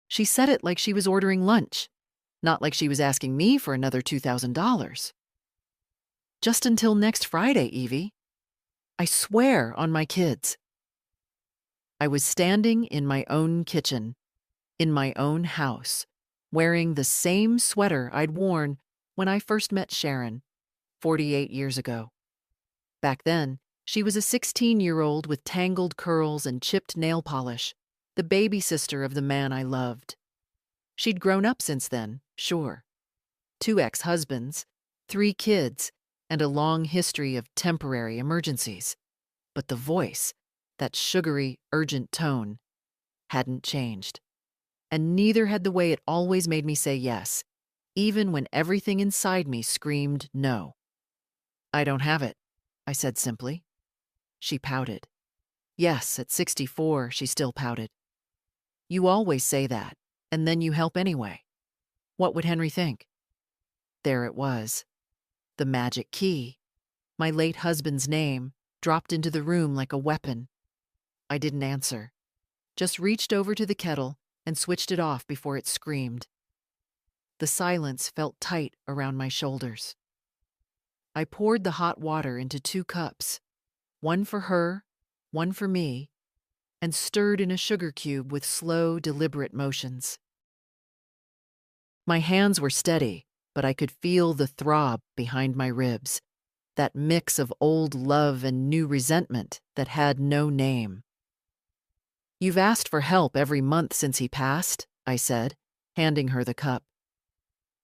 She said it like she was ordering lunch, not like she was asking me for another $2,000. Just until next Friday, Evie. I swear on my kids. I was standing in my own kitchen, in my own house, wearing the same sweater I'd worn when I first met Sharon, 48 years ago. Back then, she was a 16-year-old with tangled curls and chipped nail polish, the baby sister of the man I loved. She'd grown up since then, sure. 2 ex-husbands, 3 kids, and a long history of temporary emergencies. But the voice, that sugary, urgent tone, hadn't changed. And neither had the way it always made me say yes, even when everything inside me screamed no. "I don't have it," I said simply. She pouted. Yes, at 64, she still pouted. "You always say that, and then you help anyway. What would Henry think?" There it was. The magic key. My late husband's name, dropped into the room like a weapon. I didn't answer. Just reached over to the kettle and switched it off before it screamed. The silence felt tight around my shoulders. I poured the hot water into 2 cups, one for her, one for me, and stirred in a sugar cube with slow, deliberate motions. My hands were steady, but I could feel the throb behind my ribs, that mix of old love and new resentment that had no name. "You've asked for help every month since he passed," I said, handing her the cup.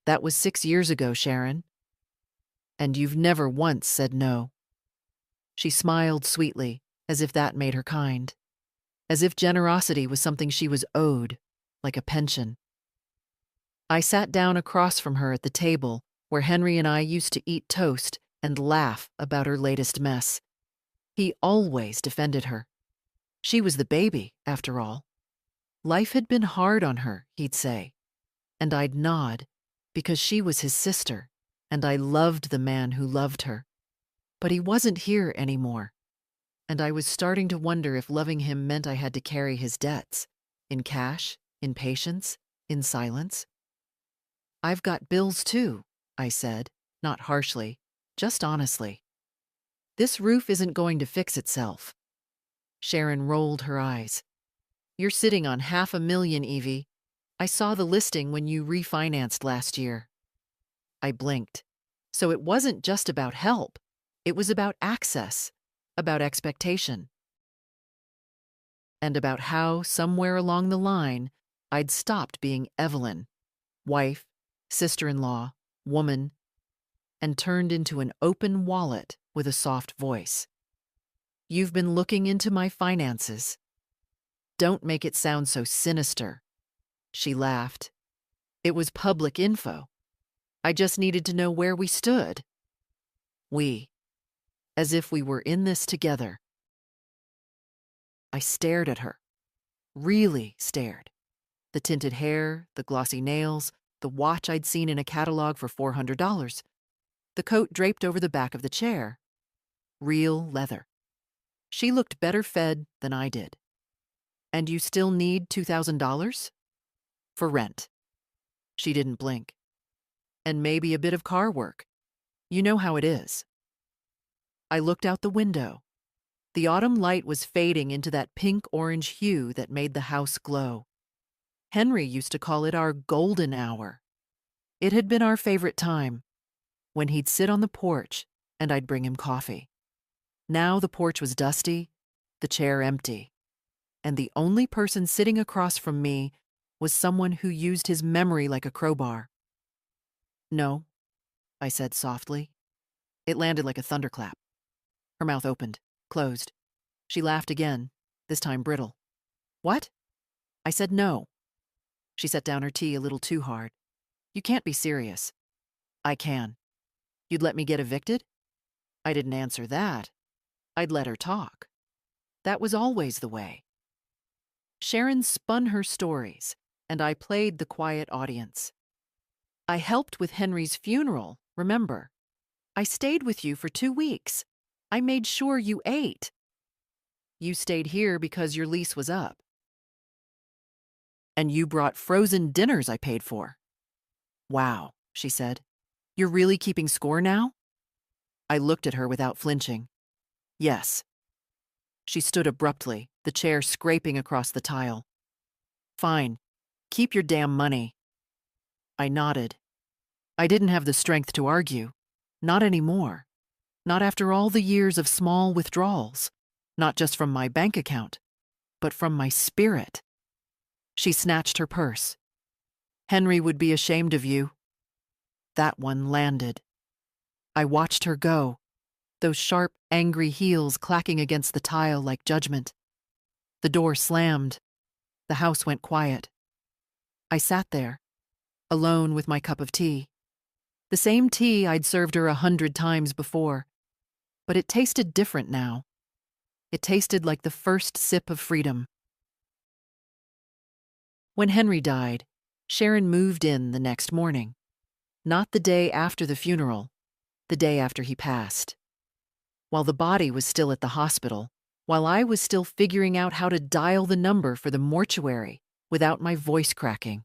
"That was 6 years ago, Sharon. And you've never once said no." She smiled sweetly, as if that made her kind. As if generosity was something she was owed, like a pension. I sat down across from her at the table where Henry and I used to eat toast and laugh about her latest mess. He always defended her. She was the baby, after all. Life had been hard on her, he'd say. And I'd nod, because she was his sister, and I loved the man who loved her. But he wasn't here anymore. And I was starting to wonder if loving him meant I had to carry his debts, in cash, in patience, in silence. "I've got bills too," I said, not harshly, just honestly. "This roof isn't going to fix itself." Sharon rolled her eyes. "You're sitting on $500,000, Evie. I saw the listing when you refinanced last year." I blinked. So it wasn't just about help. It was about access, about expectation. And about how, somewhere along the line, I'd stopped being Evelyn, wife, sister-in-law, woman, and turned into an open wallet with a soft voice. "You've been looking into my finances. Don't make it sound so sinister." She laughed. "It was public info. I just needed to know where we stood." We. As if we were in this together. I stared at her. Really stared. The tinted hair, the glossy nails, the watch I'd seen in a catalog for $400. The coat draped over the back of the chair. Real leather. She looked better fed than I did. "And you still need $2,000? For rent." She didn't blink. "And maybe a bit of car work. You know how it is." I looked out the window. The autumn light was fading into that pink-orange hue that made the house glow. Henry used to call it our golden hour. It had been our favorite time, when he'd sit on the porch and I'd bring him coffee. Now the porch was dusty, the chair empty, and the only person sitting across from me was someone who used his memory like a crowbar. "No," I said softly. It landed like a thunderclap. Her mouth opened, closed. She laughed again, this time brittle. "What?" I said no. She set down her tea a little too hard. "You can't be serious." "I can. You'd let me get evicted?" I didn't answer that. I'd let her talk. That was always the way. Sharon spun her stories, and I played the quiet audience. "I helped with Henry's funeral, remember? I stayed with you for 2 weeks. I made sure you ate. You stayed here because your lease was up. And you brought frozen dinners I paid for. Wow, she said. You're really keeping score now? I looked at her without flinching. Yes. She stood abruptly, the chair scraping across the tile. Fine. Keep your damn money. I nodded. I didn't have the strength to argue. Not anymore. Not after all the years of small withdrawals. Not just from my bank account, but from my spirit. She snatched her purse. Henry would be ashamed of you. That one landed. I watched her go, those sharp, angry heels clacking against the tile like judgment. The door slammed. The house went quiet. I sat there, alone with my cup of tea. The same tea I'd served her 100 times before, but it tasted different now. It tasted like the first sip of freedom. When Henry died, Sharon moved in the next morning. Not the day after the funeral, the day after he passed. While the body was still at the hospital, while I was still figuring out how to dial the number for the mortuary without my voice cracking.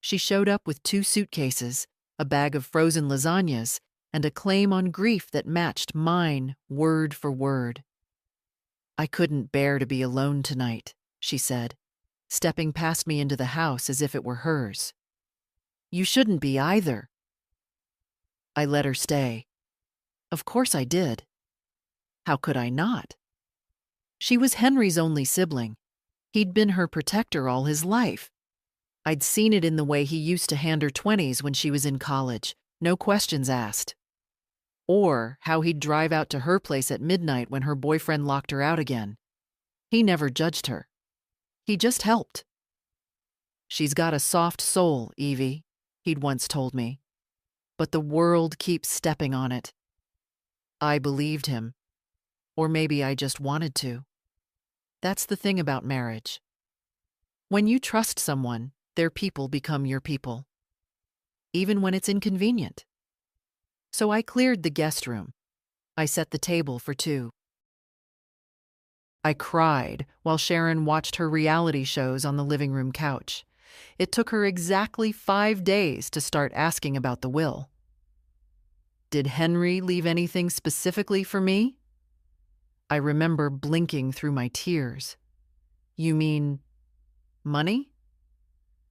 She showed up with 2 suitcases, a bag of frozen lasagnas, and a claim on grief that matched mine word for word. I couldn't bear to be alone tonight, she said, stepping past me into the house as if it were hers. You shouldn't be either. I let her stay. Of course I did. How could I not? She was Henry's only sibling. He'd been her protector all his life. I'd seen it in the way he used to hand her 20s when she was in college, no questions asked. Or how he'd drive out to her place at midnight when her boyfriend locked her out again. He never judged her. He just helped. She's got a soft soul, Evie, he'd once told me. But the world keeps stepping on it. I believed him. Or maybe I just wanted to. That's the thing about marriage. When you trust someone, their people become your people. Even when it's inconvenient. So I cleared the guest room. I set the table for 2. I cried while Sharon watched her reality shows on the living room couch. It took her exactly 5 days to start asking about the will. Did Henry leave anything specifically for me? I remember blinking through my tears. You mean money?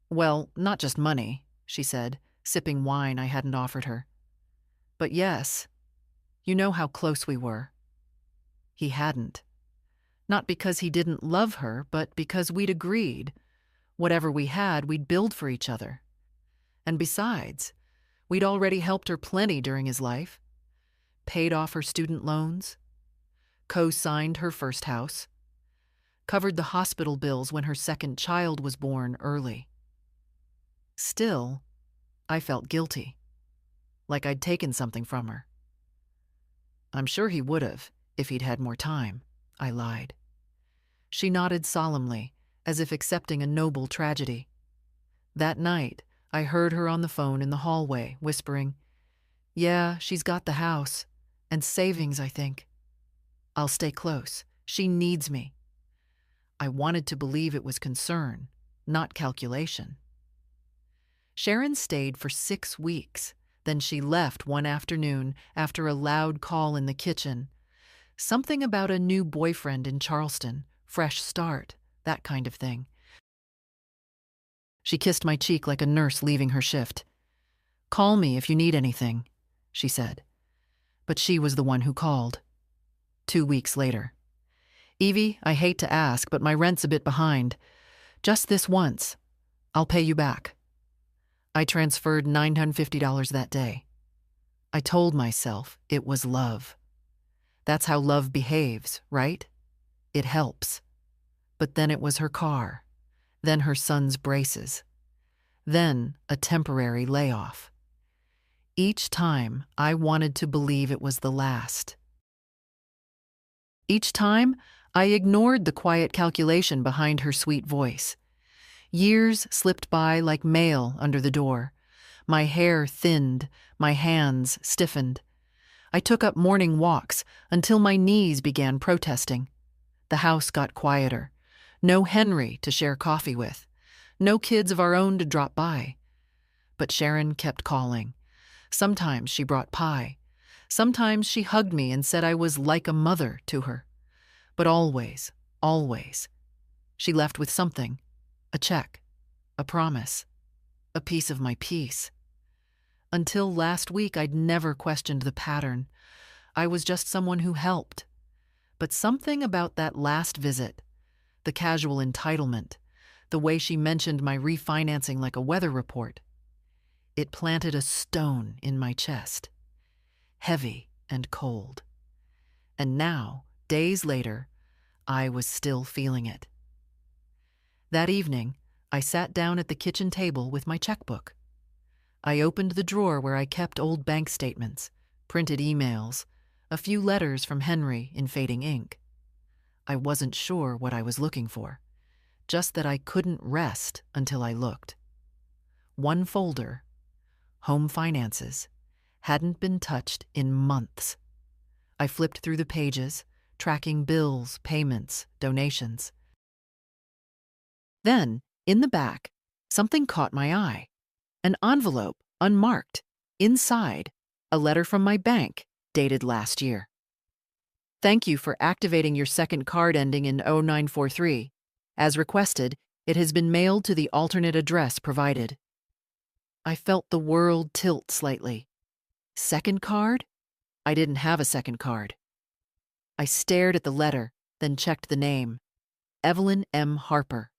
Well, not just money, she said, sipping wine I hadn't offered her. But yes, you know how close we were. He hadn't. Not because he didn't love her, but because we'd agreed. Whatever we had, we'd build for each other. And besides, we'd already helped her plenty during his life. Paid off her student loans. Co-signed her first house. Covered the hospital bills when her second child was born early. Still, I felt guilty. Like I'd taken something from her. I'm sure he would have, if he'd had more time, I lied. She nodded solemnly, as if accepting a noble tragedy. That night, I heard her on the phone in the hallway, whispering, "Yeah, she's got the house. And savings, I think. I'll stay close. She needs me." I wanted to believe it was concern, not calculation. Sharon stayed for 6 weeks. Then she left one afternoon after a loud call in the kitchen. Something about a new boyfriend in Charleston, fresh start, that kind of thing. She kissed my cheek like a nurse leaving her shift. "Call me if you need anything," she said. But she was the one who called. 2 weeks later. "Evie, I hate to ask, but my rent's a bit behind. Just this once. I'll pay you back." I transferred $950 that day. I told myself it was love. That's how love behaves, right? It helps. But then it was her car, then her son's braces, then a temporary layoff. Each time, I wanted to believe it was the last. Each time, I ignored the quiet calculation behind her sweet voice. Years slipped by like mail under the door. My hair thinned, my hands stiffened. I took up morning walks until my knees began protesting. The house got quieter. No Henry to share coffee with. No kids of our own to drop by. But Sharon kept calling. Sometimes she brought pie. Sometimes she hugged me and said I was like a mother to her. But always, always, she left with something, a check, a promise, a piece of my peace. Until last week, I'd never questioned the pattern. I was just someone who helped. But something about that last visit, the casual entitlement, the way she mentioned my refinancing like a weather report, it planted a stone in my chest, heavy and cold. And now, days later, I was still feeling it. That evening, I sat down at the kitchen table with my checkbook. I opened the drawer where I kept old bank statements, printed emails, a few letters from Henry in fading ink. I wasn't sure what I was looking for, just that I couldn't rest until I looked. One folder, Home Finances, hadn't been touched in months. I flipped through the pages, tracking bills, payments, donations. Then, in the back, something caught my eye. An envelope, unmarked. Inside, a letter from my bank, dated last year. Thank you for activating your second card ending in 0943. As requested, it has been mailed to the alternate address provided. I felt the world tilt slightly. Second card? I didn't have a second card. I stared at the letter, then checked the name. Evelyn M. Harper.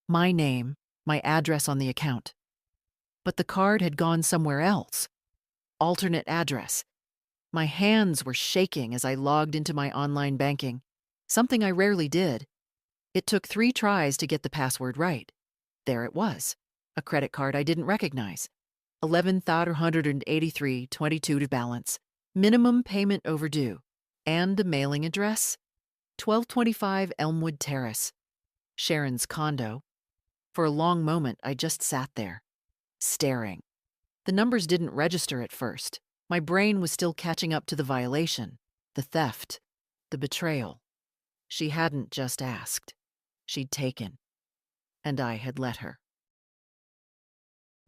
My name, my address on the account. But the card had gone somewhere else. Alternate address. My hands were shaking as I logged into my online banking, something I rarely did. It took 3 tries to get the password right. There it was, a credit card I didn't recognize. $11,183.22 to balance, minimum payment overdue, and a mailing address, 1225 Elmwood Terrace, Sharon's condo. For a long moment, I just sat there, staring. The numbers didn't register at first. My brain was still catching up to the violation, the theft, the betrayal. She hadn't just asked. She'd taken. And I had let her.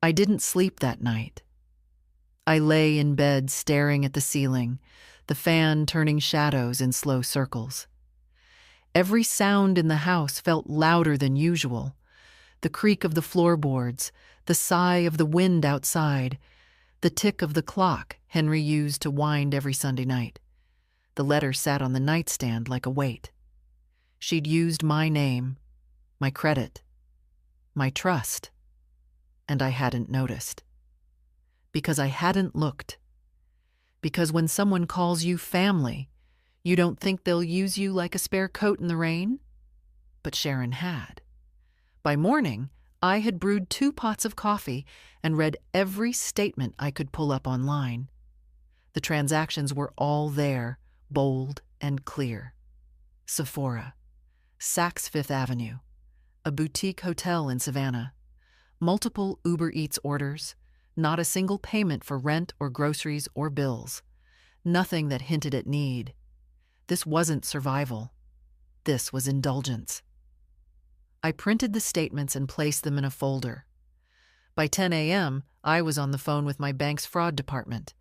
I didn't sleep that night. I lay in bed staring at the ceiling, the fan turning shadows in slow circles. Every sound in the house felt louder than usual. The creak of the floorboards, the sigh of the wind outside, the tick of the clock Henry used to wind every Sunday night. The letter sat on the nightstand like a weight. She'd used my name, my credit, my trust, and I hadn't noticed. Because I hadn't looked. Because when someone calls you family, you don't think they'll use you like a spare coat in the rain? But Sharon had. By morning, I had brewed 2 pots of coffee and read every statement I could pull up online. The transactions were all there, bold and clear. Sephora, Saks Fifth Avenue, a boutique hotel in Savannah, multiple Uber Eats orders, not a single payment for rent or groceries or bills, nothing that hinted at need. This wasn't survival. This was indulgence. I printed the statements and placed them in a folder. By 10 a.m., I was on the phone with my bank's fraud department.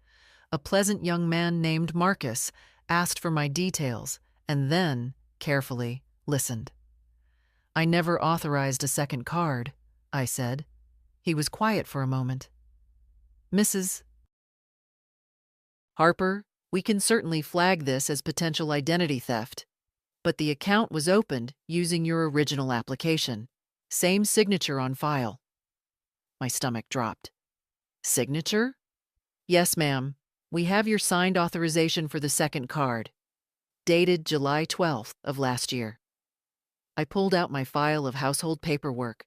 A pleasant young man named Marcus asked for my details and then, carefully, listened. I never authorized a second card, I said. He was quiet for a moment. Mrs. Harper, we can certainly flag this as potential identity theft, but the account was opened using your original application. Same signature on file. My stomach dropped. Signature? Yes, ma'am. We have your signed authorization for the second card, dated July 12th of last year. I pulled out my file of household paperwork.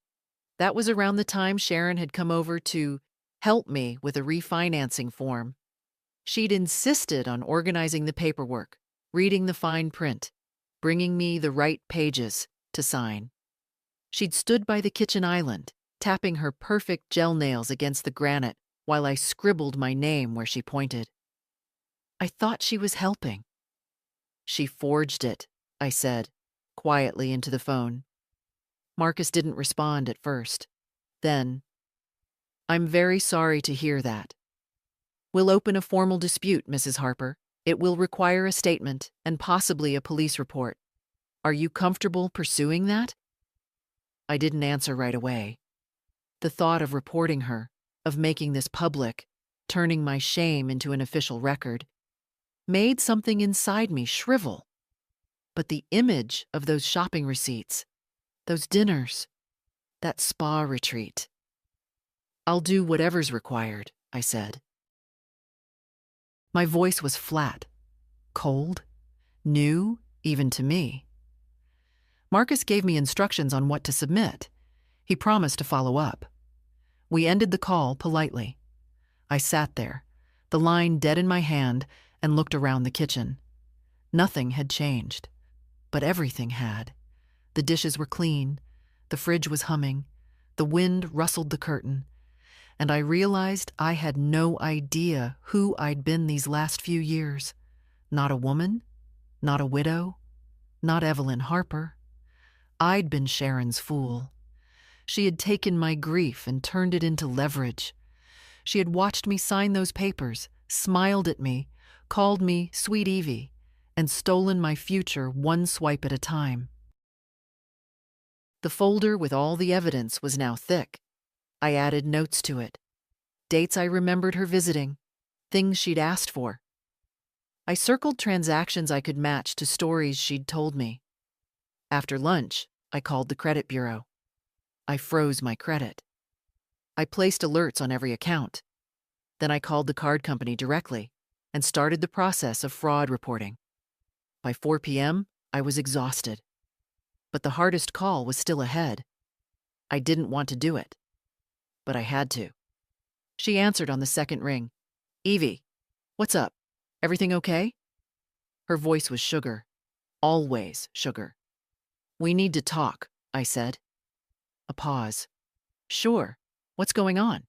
That was around the time Sharon had come over to help me with a refinancing form. She'd insisted on organizing the paperwork, reading the fine print, bringing me the right pages to sign. She'd stood by the kitchen island, tapping her perfect gel nails against the granite while I scribbled my name where she pointed. I thought she was helping. She forged it, I said, quietly into the phone. Marcus didn't respond at first. Then, "I'm very sorry to hear that. We'll open a formal dispute, Mrs. Harper. It will require a statement and possibly a police report. Are you comfortable pursuing that?" I didn't answer right away. The thought of reporting her, of making this public, turning my shame into an official record, made something inside me shrivel. But the image of those shopping receipts, those dinners, that spa retreat. "I'll do whatever's required," I said. My voice was flat, cold, new, even to me. Marcus gave me instructions on what to submit. He promised to follow up. We ended the call politely. I sat there, the line dead in my hand, and looked around the kitchen. Nothing had changed, but everything had. The dishes were clean, the fridge was humming, the wind rustled the curtain, and I realized I had no idea who I'd been these last few years. Not a woman, not a widow, not Evelyn Harper. I'd been Sharon's fool. She had taken my grief and turned it into leverage. She had watched me sign those papers, smiled at me, called me Sweet Evie, and stolen my future one swipe at a time. The folder with all the evidence was now thick. I added notes to it. Dates I remembered her visiting, things she'd asked for. I circled transactions I could match to stories she'd told me. After lunch, I called the credit bureau. I froze my credit. I placed alerts on every account. Then I called the card company directly and started the process of fraud reporting. By 4 p.m., I was exhausted. But the hardest call was still ahead. I didn't want to do it, but I had to. She answered on the second ring. "Evie, what's up? Everything okay?" Her voice was sugar. Always sugar. "We need to talk," I said. A pause. "Sure. What's going on?"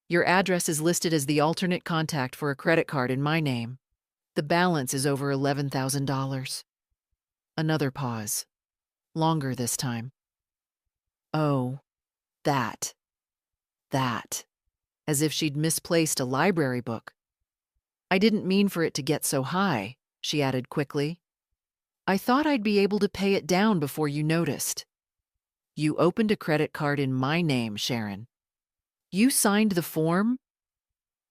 "Your address is listed as the alternate contact for a credit card in my name. The balance is over $11,000. Another pause. Longer this time. "Oh, that. As if she'd misplaced a library book. "I didn't mean for it to get so high," she added quickly. "I thought I'd be able to pay it down before you noticed. You opened a credit card in my name, Sharon. You signed the form.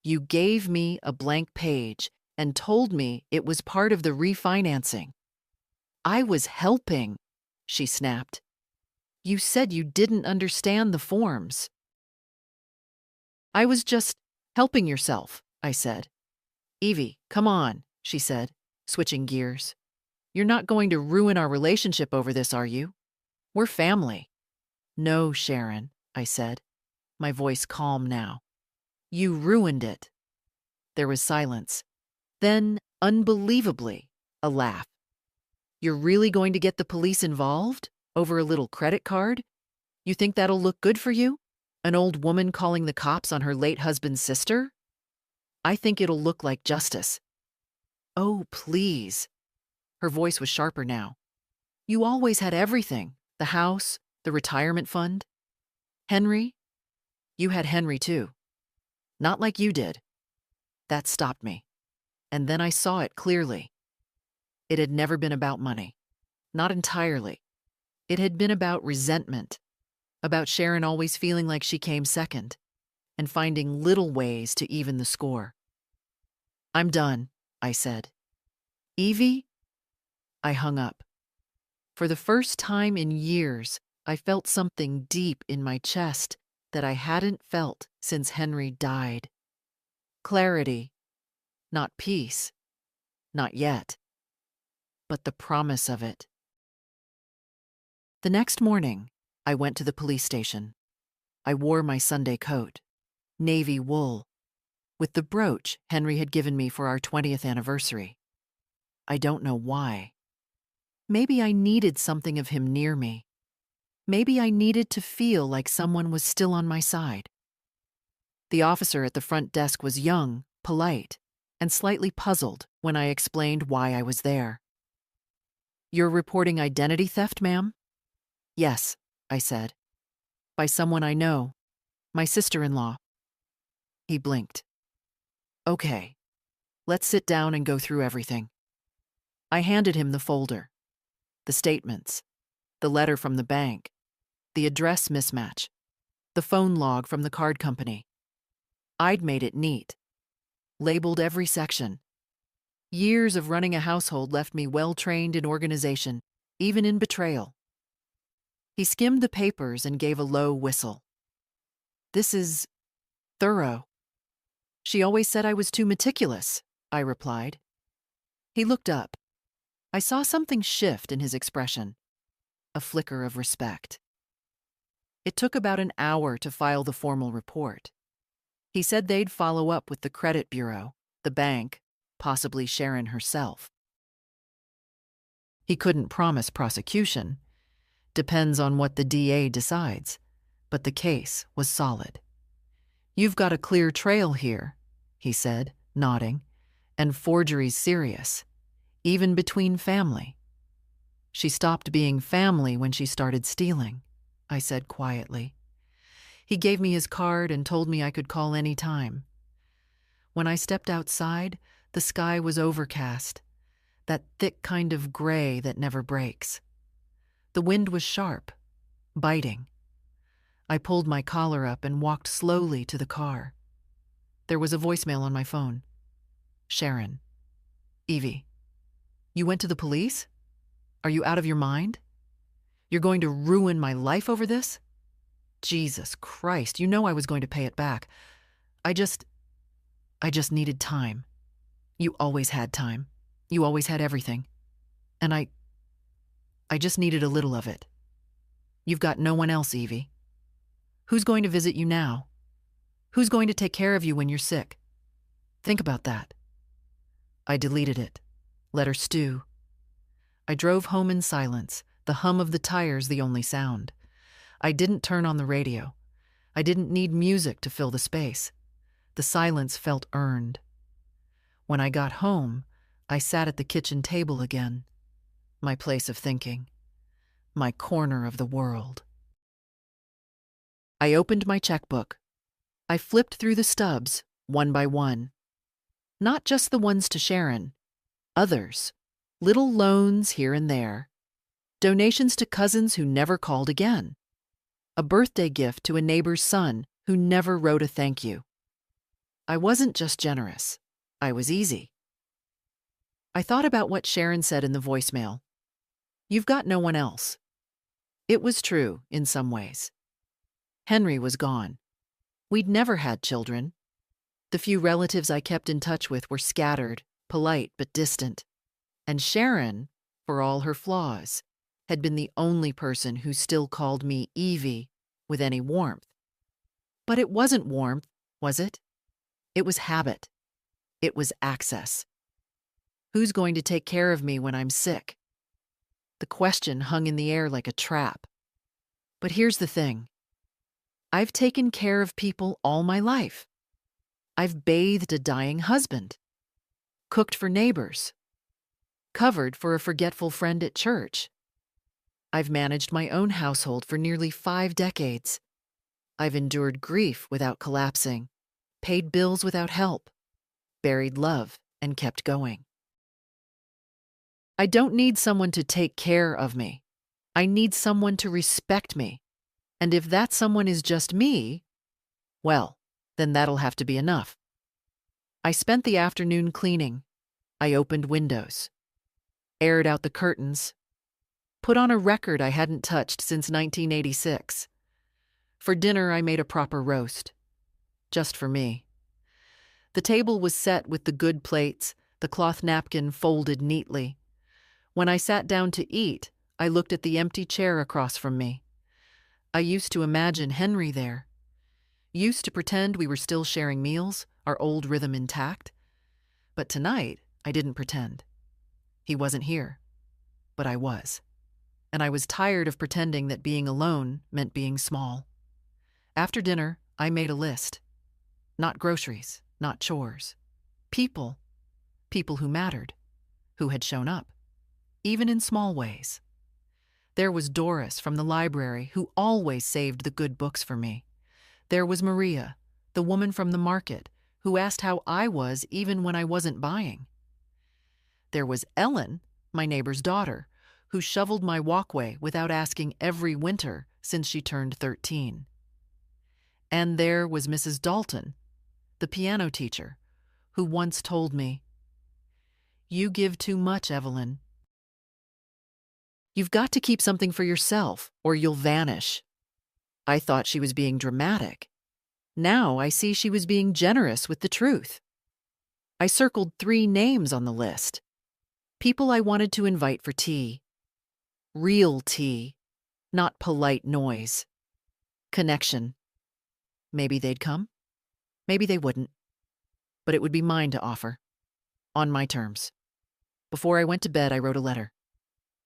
You gave me a blank page and told me it was part of the refinancing. I was helping," she snapped. "You said you didn't understand the forms." "I was just helping yourself," I said. "Evie, come on," she said, switching gears. "You're not going to ruin our relationship over this, are you? We're family." "No, Sharon," I said, my voice calm now. "You ruined it." There was silence. Then, unbelievably, a laugh. "You're really going to get the police involved? Over a little credit card? You think that'll look good for you? An old woman calling the cops on her late husband's sister? I think it'll look like justice." "Oh, please." Her voice was sharper now. "You always had everything. The house, the retirement fund. Henry? You had Henry too. Not like you did." That stopped me. And then I saw it clearly. It had never been about money. Not entirely. It had been about resentment. About Sharon always feeling like she came second, and finding little ways to even the score. "I'm done," I said. "Evie?" I hung up. For the first time in years, I felt something deep in my chest that I hadn't felt since Henry died. Clarity, not peace, not yet, but the promise of it. The next morning, I went to the police station. I wore my Sunday coat, navy wool, with the brooch Henry had given me for our 20th anniversary. I don't know why. Maybe I needed something of him near me. Maybe I needed to feel like someone was still on my side. The officer at the front desk was young, polite, and slightly puzzled when I explained why I was there. "You're reporting identity theft, ma'am?" "Yes," I said. By someone I know. My sister-in-law. He blinked. Okay, let's sit down and go through everything. I handed him the folder, the statements, the letter from the bank, the address mismatch, the phone log from the card company. I'd made it neat, labeled every section. Years of running a household left me well-trained in organization, even in betrayal. He skimmed the papers and gave a low whistle. This is thorough. She always said I was too meticulous, I replied. He looked up. I saw something shift in his expression, a flicker of respect. It took about an hour to file the formal report. He said they'd follow up with the credit bureau, the bank, possibly Sharon herself. He couldn't promise prosecution. Depends on what the DA decides. But the case was solid. You've got a clear trail here, he said, nodding, and forgery's serious, even between family. She stopped being family when she started stealing, I said quietly. He gave me his card and told me I could call any time. When I stepped outside, the sky was overcast, that thick kind of gray that never breaks. The wind was sharp, biting. I pulled my collar up and walked slowly to the car. There was a voicemail on my phone. Sharon. Evie. You went to the police? Are you out of your mind? You're going to ruin my life over this? Jesus Christ, you know I was going to pay it back. I just needed time. You always had time. You always had everything. And I just needed a little of it. You've got no one else, Evie. Who's going to visit you now? Who's going to take care of you when you're sick? Think about that. I deleted it. Let her stew. I drove home in silence, the hum of the tires the only sound. I didn't turn on the radio. I didn't need music to fill the space. The silence felt earned. When I got home, I sat at the kitchen table again. My place of thinking. My corner of the world. I opened my checkbook. I flipped through the stubs, one by one. Not just the ones to Sharon. Others. Little loans here and there. Donations to cousins who never called again. A birthday gift to a neighbor's son who never wrote a thank you. I wasn't just generous. I was easy. I thought about what Sharon said in the voicemail. You've got no one else. It was true in some ways. Henry was gone. We'd never had children. The few relatives I kept in touch with were scattered, polite but distant. And Sharon, for all her flaws, had been the only person who still called me Evie with any warmth. But it wasn't warmth, was it? It was habit. It was access. Who's going to take care of me when I'm sick? The question hung in the air like a trap. But here's the thing. I've taken care of people all my life. I've bathed a dying husband, cooked for neighbors, covered for a forgetful friend at church. I've managed my own household for nearly 5 decades. I've endured grief without collapsing, paid bills without help, buried love, and kept going. I don't need someone to take care of me. I need someone to respect me. And if that someone is just me, well, then that'll have to be enough. I spent the afternoon cleaning. I opened windows, aired out the curtains, put on a record I hadn't touched since 1986. For dinner, I made a proper roast, just for me. The table was set with the good plates, the cloth napkin folded neatly. When I sat down to eat, I looked at the empty chair across from me. I used to imagine Henry there. Used to pretend we were still sharing meals, our old rhythm intact. But tonight, I didn't pretend. He wasn't here. But I was. And I was tired of pretending that being alone meant being small. After dinner, I made a list. Not groceries, not chores. People. People who mattered. Who had shown up. Even in small ways. There was Doris from the library, who always saved the good books for me. There was Maria, the woman from the market, who asked how I was even when I wasn't buying. There was Ellen, my neighbor's daughter, who shoveled my walkway without asking every winter since she turned 13. And there was Mrs. Dalton, the piano teacher, who once told me, "You give too much, Evelyn. You've got to keep something for yourself, or you'll vanish." I thought she was being dramatic. Now I see she was being generous with the truth. I circled 3 names on the list. People I wanted to invite for tea. Real tea, not polite noise. Connection. Maybe they'd come. Maybe they wouldn't. But it would be mine to offer. On my terms. Before I went to bed, I wrote a letter.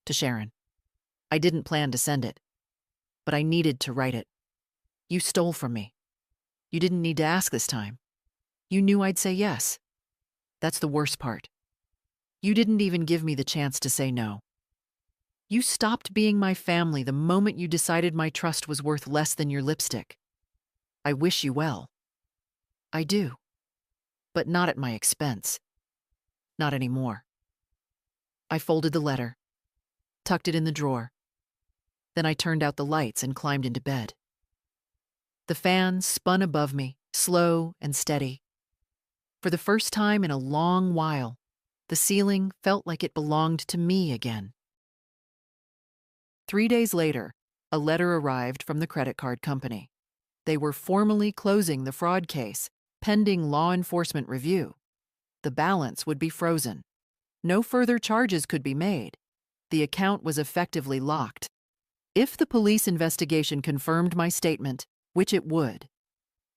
To Sharon. I didn't plan to send it. But I needed to write it. You stole from me. You didn't need to ask this time. You knew I'd say yes. That's the worst part. You didn't even give me the chance to say no. You stopped being my family the moment you decided my trust was worth less than your lipstick. I wish you well. I do. But not at my expense. Not anymore. I folded the letter, tucked it in the drawer. Then I turned out the lights and climbed into bed. The fan spun above me, slow and steady. For the first time in a long while, the ceiling felt like it belonged to me again. 3 days later, a letter arrived from the credit card company. They were formally closing the fraud case, pending law enforcement review. The balance would be frozen. No further charges could be made. The account was effectively locked. If the police investigation confirmed my statement, which it would,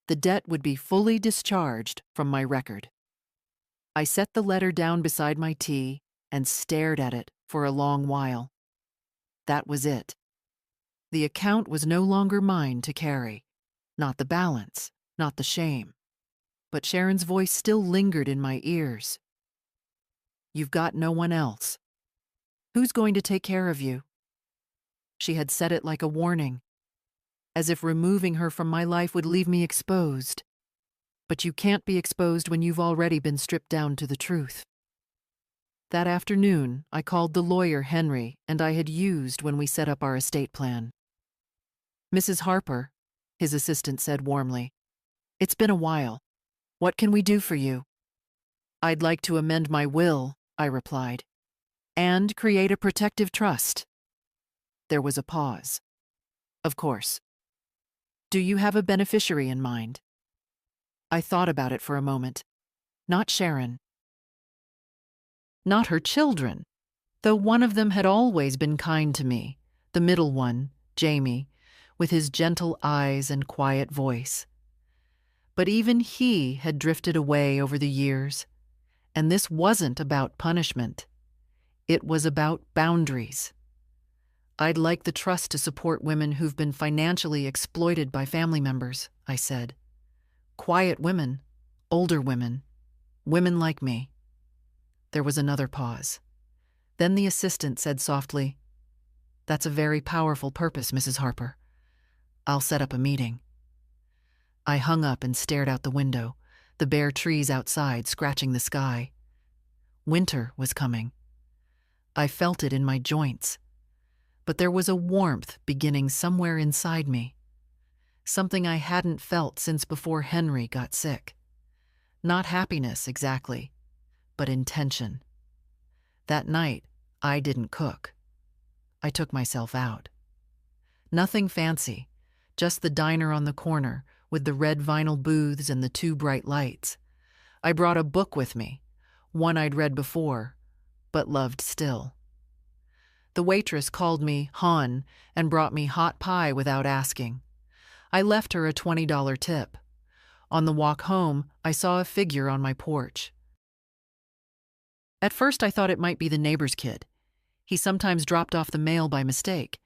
the debt would be fully discharged from my record. I set the letter down beside my tea and stared at it for a long while. That was it. The account was no longer mine to carry. Not the balance, not the shame. But Sharon's voice still lingered in my ears. You've got no one else. Who's going to take care of you? She had said it like a warning, as if removing her from my life would leave me exposed. But you can't be exposed when you've already been stripped down to the truth. That afternoon, I called the lawyer Henry and I had used when we set up our estate plan. Mrs. Harper, his assistant said warmly, "It's been a while. What can we do for you?" "I'd like to amend my will," I replied, "and create a protective trust." There was a pause. "Of course. Do you have a beneficiary in mind?" I thought about it for a moment. Not Sharon. Not her children, though one of them had always been kind to me, the middle one, Jamie, with his gentle eyes and quiet voice. But even he had drifted away over the years, and this wasn't about punishment. It was about boundaries. I'd like the trust to support women who've been financially exploited by family members, I said. Quiet women, older women, women like me. There was another pause. Then the assistant said softly, "That's a very powerful purpose, Mrs. Harper. I'll set up a meeting." I hung up and stared out the window, the bare trees outside scratching the sky. Winter was coming. I felt it in my joints. But there was a warmth beginning somewhere inside me. Something I hadn't felt since before Henry got sick. Not happiness exactly, but intention. That night, I didn't cook. I took myself out. Nothing fancy, just the diner on the corner with the red vinyl booths and the 2 bright lights. I brought a book with me, one I'd read before, but loved still. The waitress called me Hon and brought me hot pie without asking. I left her a $20 tip. On the walk home, I saw a figure on my porch. At first, I thought it might be the neighbor's kid. He sometimes dropped off the mail by mistake.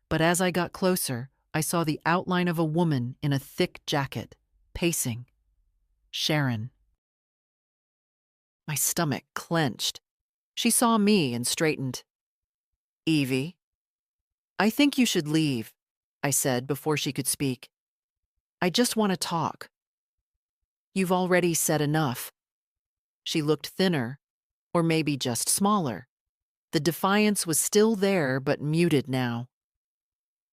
But as I got closer, I saw the outline of a woman in a thick jacket, pacing. Sharon. My stomach clenched. She saw me and straightened. "Evie." I think you should leave, I said before she could speak. I just want to talk. You've already said enough. She looked thinner, or maybe just smaller. The defiance was still there, but muted now.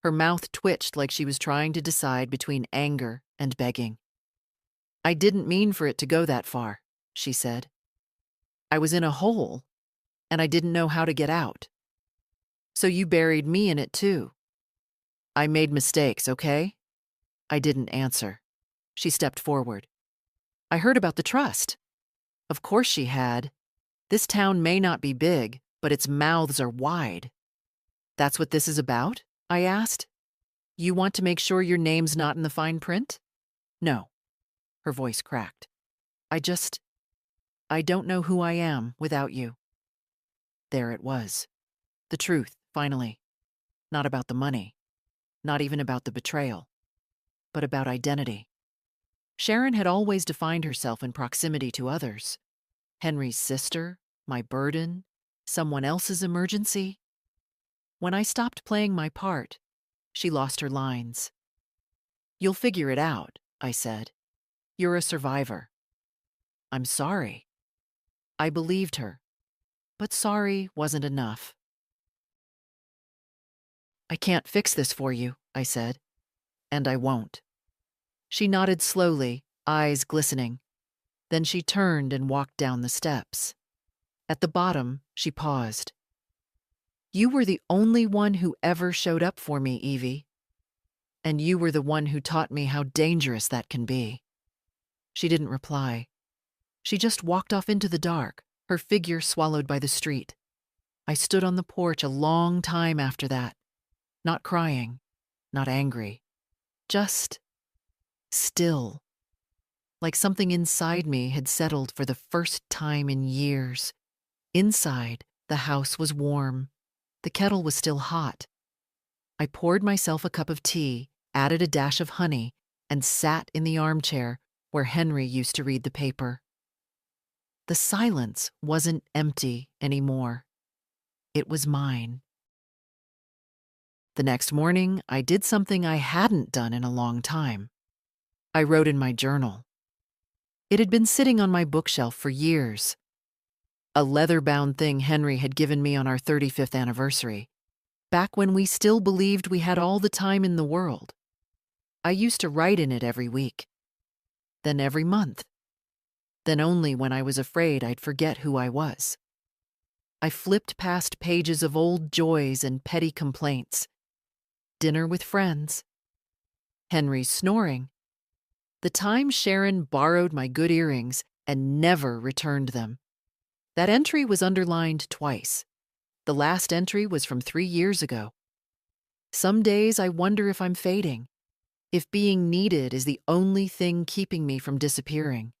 Her mouth twitched like she was trying to decide between anger and begging. I didn't mean for it to go that far, she said. I was in a hole, and I didn't know how to get out. So you buried me in it too. I made mistakes, okay? I didn't answer. She stepped forward. I heard about the trust. Of course she had. This town may not be big, but its mouths are wide. That's what this is about? I asked. You want to make sure your name's not in the fine print? No. Her voice cracked. I don't know who I am without you. There it was. The truth, finally. Not about the money. Not even about the betrayal. But about identity. Sharon had always defined herself in proximity to others. Henry's sister, my burden, someone else's emergency. When I stopped playing my part, she lost her lines. You'll figure it out, I said. You're a survivor. I'm sorry. I believed her, but sorry wasn't enough. I can't fix this for you, I said, and I won't. She nodded slowly, eyes glistening. Then she turned and walked down the steps. At the bottom, she paused. You were the only one who ever showed up for me, Evie. And you were the one who taught me how dangerous that can be. She didn't reply. She just walked off into the dark, her figure swallowed by the street. I stood on the porch a long time after that, not crying, not angry, just still, like something inside me had settled for the first time in years. Inside, the house was warm. The kettle was still hot. I poured myself a cup of tea, added a dash of honey, and sat in the armchair where Henry used to read the paper. The silence wasn't empty anymore. It was mine. The next morning, I did something I hadn't done in a long time. I wrote in my journal. It had been sitting on my bookshelf for years. A leather-bound thing Henry had given me on our 35th anniversary, back when we still believed we had all the time in the world. I used to write in it every week, then every month, then only when I was afraid I'd forget who I was. I flipped past pages of old joys and petty complaints. Dinner with friends. Henry's snoring. The time Sharon borrowed my good earrings and never returned them. That entry was underlined twice. The last entry was from 3 years ago. Some days I wonder if I'm fading, if being needed is the only thing keeping me from disappearing.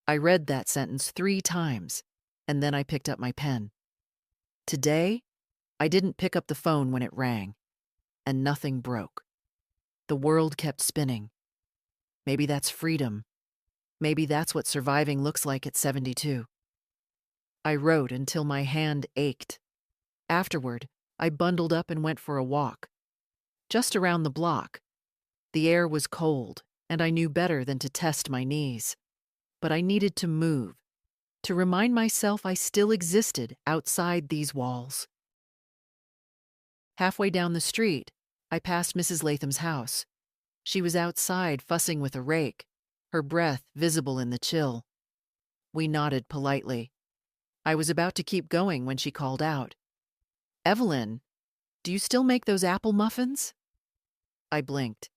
I read that sentence 3 times, and then I picked up my pen. Today, I didn't pick up the phone when it rang, and nothing broke. The world kept spinning. Maybe that's freedom. Maybe that's what surviving looks like at 72. I wrote until my hand ached. Afterward, I bundled up and went for a walk. Just around the block. The air was cold, and I knew better than to test my knees. But I needed to move, to remind myself I still existed outside these walls. Halfway down the street, I passed Mrs. Latham's house. She was outside fussing with a rake, her breath visible in the chill. We nodded politely. I was about to keep going when she called out, "Evelyn, do you still make those apple muffins?" I blinked.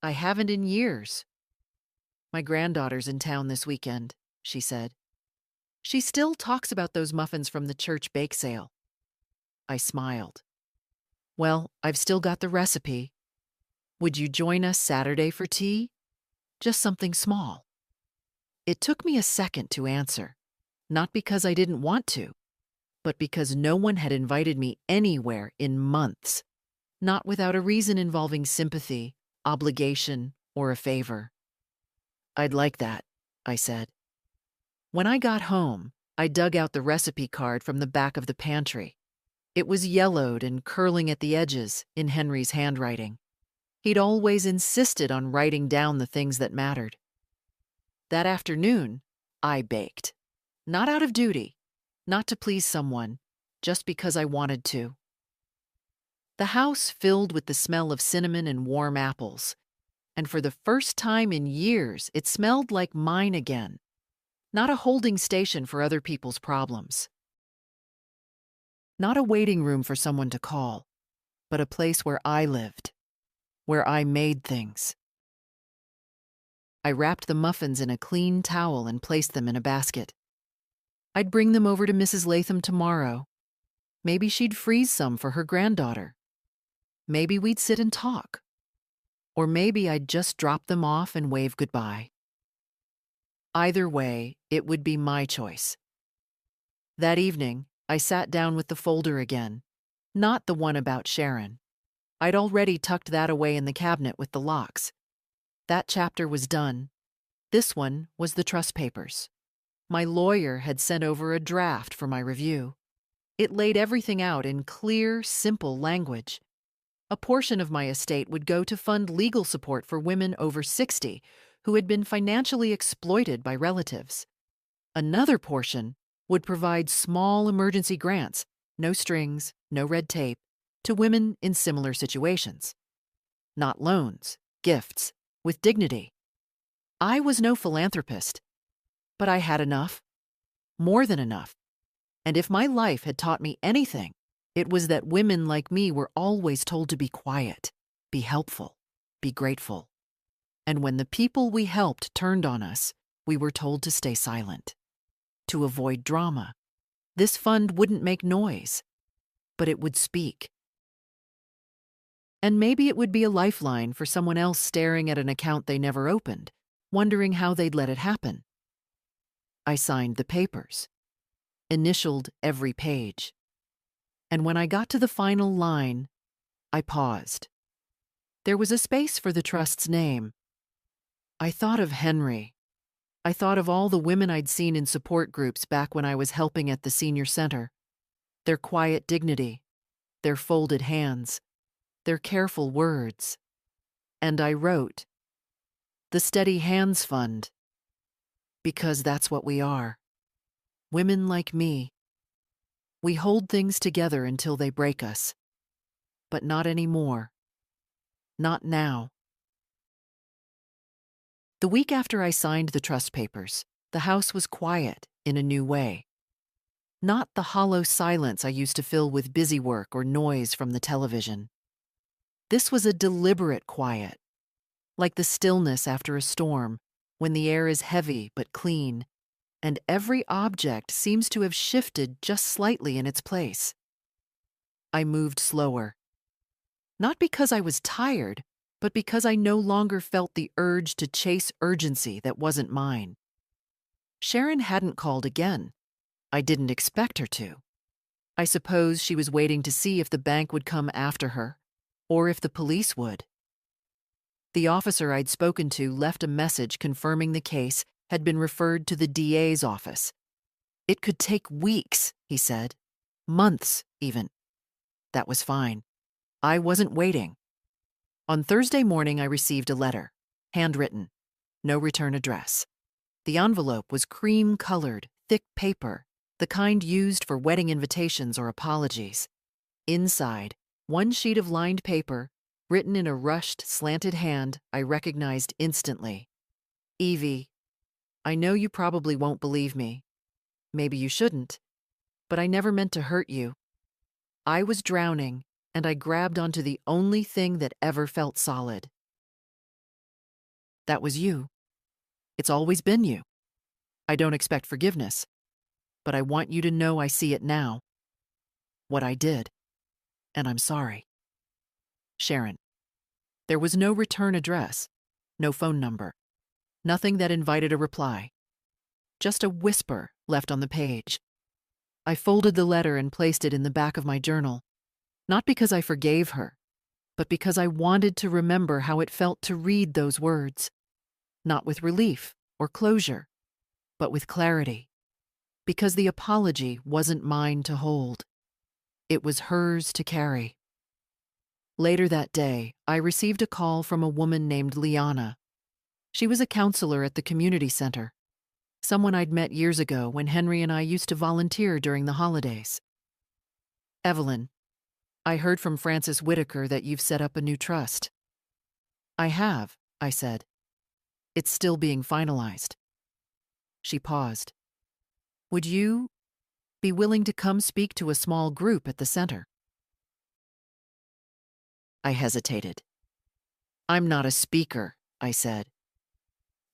I haven't in years. My granddaughter's in town this weekend, she said. She still talks about those muffins from the church bake sale. I smiled. Well, I've still got the recipe. Would you join us Saturday for tea? Just something small. It took me a second to answer, not because I didn't want to, but because no one had invited me anywhere in months, not without a reason involving sympathy, obligation, or a favor. I'd like that, I said. When I got home, I dug out the recipe card from the back of the pantry. It was yellowed and curling at the edges in Henry's handwriting. He'd always insisted on writing down the things that mattered. That afternoon, I baked. Not out of duty, not to please someone, just because I wanted to. The house filled with the smell of cinnamon and warm apples, and for the first time in years, it smelled like mine again, not a holding station for other people's problems. Not a waiting room for someone to call, but a place where I lived, where I made things. I wrapped the muffins in a clean towel and placed them in a basket. I'd bring them over to Mrs. Latham tomorrow. Maybe she'd freeze some for her granddaughter. Maybe we'd sit and talk. Or maybe I'd just drop them off and wave goodbye. Either way, it would be my choice. That evening, I sat down with the folder again, not the one about Sharon. I'd already tucked that away in the cabinet with the locks. That chapter was done. This one was the trust papers. My lawyer had sent over a draft for my review. It laid everything out in clear, simple language. A portion of my estate would go to fund legal support for women over 60 who had been financially exploited by relatives. Another portion would provide small emergency grants, no strings, no red tape, to women in similar situations. Not loans, gifts, with dignity. I was no philanthropist, but I had enough, more than enough. And if my life had taught me anything, it was that women like me were always told to be quiet, be helpful, be grateful. And when the people we helped turned on us, we were told to stay silent, to avoid drama. This fund wouldn't make noise, but it would speak. And maybe it would be a lifeline for someone else staring at an account they never opened, wondering how they'd let it happen. I signed the papers, initialed every page. And when I got to the final line, I paused. There was a space for the trust's name. I thought of Henry. I thought of all the women I'd seen in support groups back when I was helping at the senior center. Their quiet dignity, their folded hands, their careful words. And I wrote, "The Steady Hands Fund," because that's what we are. Women like me. We hold things together until they break us. But not anymore. Not now. The week after I signed the trust papers, the house was quiet in a new way. Not the hollow silence I used to fill with busy work or noise from the television. This was a deliberate quiet, like the stillness after a storm, when the air is heavy but clean, and every object seems to have shifted just slightly in its place. I moved slower. Not because I was tired, but because I no longer felt the urge to chase urgency that wasn't mine. Sharon hadn't called again. I didn't expect her to. I suppose she was waiting to see if the bank would come after her, or if the police would. The officer I'd spoken to left a message confirming the case had been referred to the DA's office. It could take weeks, he said. Months, even. That was fine. I wasn't waiting. On Thursday morning, I received a letter, handwritten, no return address. The envelope was cream-colored, thick paper, the kind used for wedding invitations or apologies. Inside, one sheet of lined paper, written in a rushed, slanted hand I recognized instantly. "Evie, I know you probably won't believe me. Maybe you shouldn't, but I never meant to hurt you. I was drowning, and I grabbed onto the only thing that ever felt solid. That was you. It's always been you. I don't expect forgiveness, but I want you to know I see it now. What I did, and I'm sorry. Sharon." There was no return address, no phone number, nothing that invited a reply. Just a whisper left on the page. I folded the letter and placed it in the back of my journal, not because I forgave her, but because I wanted to remember how it felt to read those words, not with relief or closure, but with clarity, because the apology wasn't mine to hold. It was hers to carry. Later that day, I received a call from a woman named Liana. She was a counselor at the community center, someone I'd met years ago when Henry and I used to volunteer during the holidays. "Evelyn, I heard from Francis Whitaker that you've set up a new trust." "I have," I said. "It's still being finalized." She paused. "Would you be willing to come speak to a small group at the center?" I hesitated. "I'm not a speaker," I said.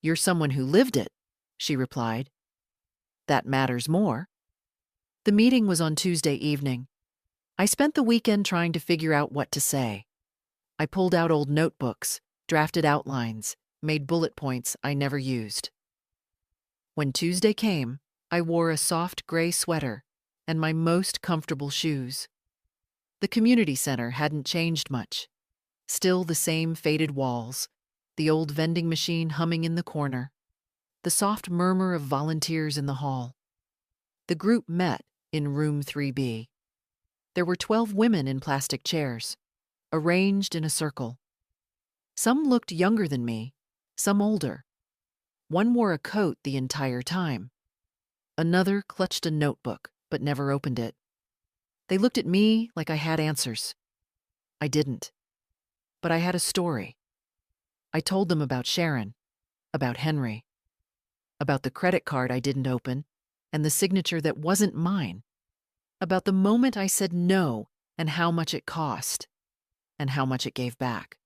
"You're someone who lived it," she replied. "That matters more." The meeting was on Tuesday evening. I spent the weekend trying to figure out what to say. I pulled out old notebooks, drafted outlines, made bullet points I never used. When Tuesday came, I wore a soft gray sweater and my most comfortable shoes. The community center hadn't changed much. Still the same faded walls, the old vending machine humming in the corner, the soft murmur of volunteers in the hall. The group met in room 3B. There were 12 women in plastic chairs, arranged in a circle. Some looked younger than me, some older. One wore a coat the entire time. Another clutched a notebook, but never opened it. They looked at me like I had answers. I didn't. But I had a story. I told them about Sharon, about Henry, about the credit card I didn't open, and the signature that wasn't mine, about the moment I said no and how much it cost, and how much it gave back.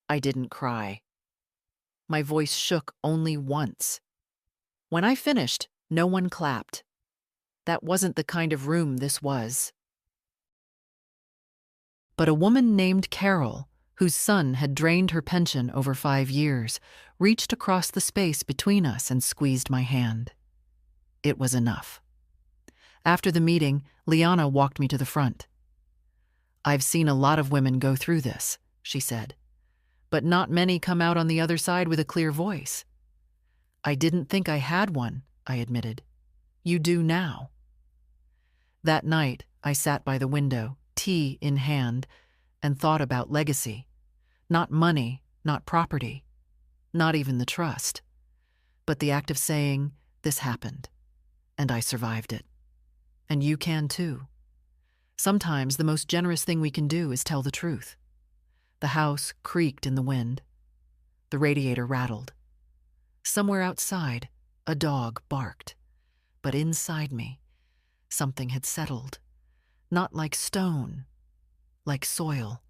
I didn't cry. My voice shook only once. When I finished, no one clapped. That wasn't the kind of room this was. But a woman named Carol, whose son had drained her pension over 5 years, reached across the space between us and squeezed my hand. It was enough. After the meeting, Liana walked me to the front. "I've seen a lot of women go through this," she said, "but not many come out on the other side with a clear voice." "I didn't think I had one," I admitted. "You do now." That night, I sat by the window, tea in hand, and thought about legacy. Not money, not property, not even the trust, but the act of saying, "This happened, and I survived it. And you can too." Sometimes the most generous thing we can do is tell the truth. The house creaked in the wind. The radiator rattled. Somewhere outside, a dog barked. But inside me, something had settled. Not like stone, like soil,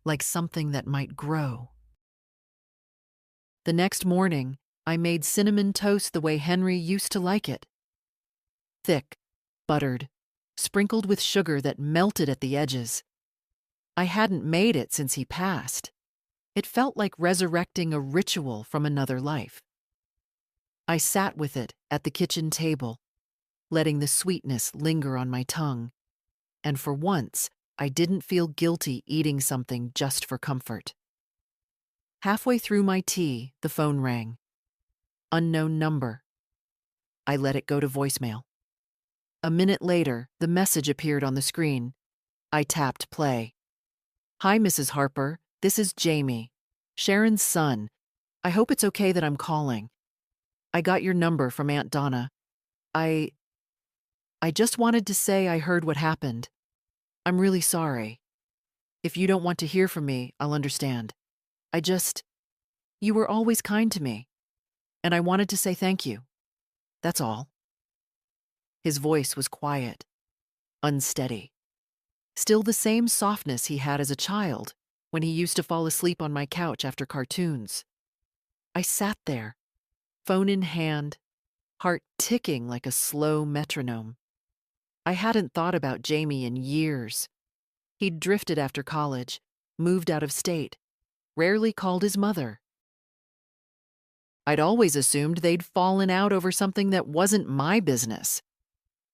like something that might grow. The next morning, I made cinnamon toast the way Henry used to like it. Thick, buttered, sprinkled with sugar that melted at the edges. I hadn't made it since he passed. It felt like resurrecting a ritual from another life. I sat with it at the kitchen table, letting the sweetness linger on my tongue, and for once, I didn't feel guilty eating something just for comfort. Halfway through my tea, the phone rang. Unknown number. I let it go to voicemail. A minute later, the message appeared on the screen. I tapped play. "Hi, Mrs. Harper. This is Jamie, Sharon's son. I hope it's okay that I'm calling. I got your number from Aunt Donna. I just wanted to say I heard what happened. I'm really sorry. If you don't want to hear from me, I'll understand. You were always kind to me, and I wanted to say thank you. That's all." His voice was quiet, unsteady. Still the same softness he had as a child when he used to fall asleep on my couch after cartoons. I sat there, phone in hand, heart ticking like a slow metronome. I hadn't thought about Jamie in years. He'd drifted after college, moved out of state, rarely called his mother. I'd always assumed they'd fallen out over something that wasn't my business.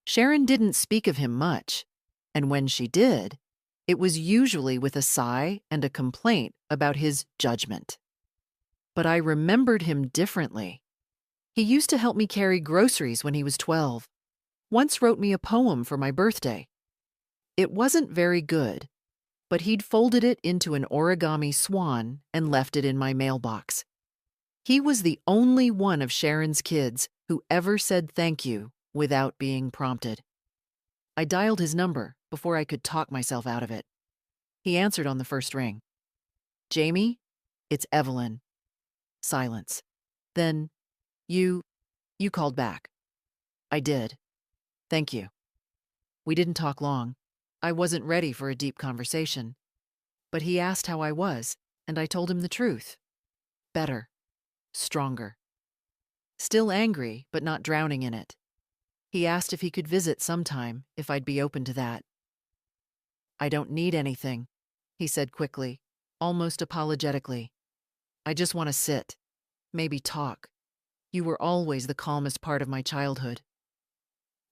Sharon didn't speak of him much, and when she did, it was usually with a sigh and a complaint about his judgment. But I remembered him differently. He used to help me carry groceries when he was 12. Once wrote me a poem for my birthday. It wasn't very good, but he'd folded it into an origami swan and left it in my mailbox. He was the only one of Sharon's kids who ever said thank you without being prompted. I dialed his number before I could talk myself out of it. He answered on the first ring. "Jamie, it's Evelyn." Silence. Then, You called back." "I did. Thank you." We didn't talk long. I wasn't ready for a deep conversation. But he asked how I was, and I told him the truth. Better. Stronger. Still angry, but not drowning in it. He asked if he could visit sometime, if I'd be open to that. "I don't need anything," he said quickly, almost apologetically. "I just want to sit. Maybe talk. You were always the calmest part of my childhood."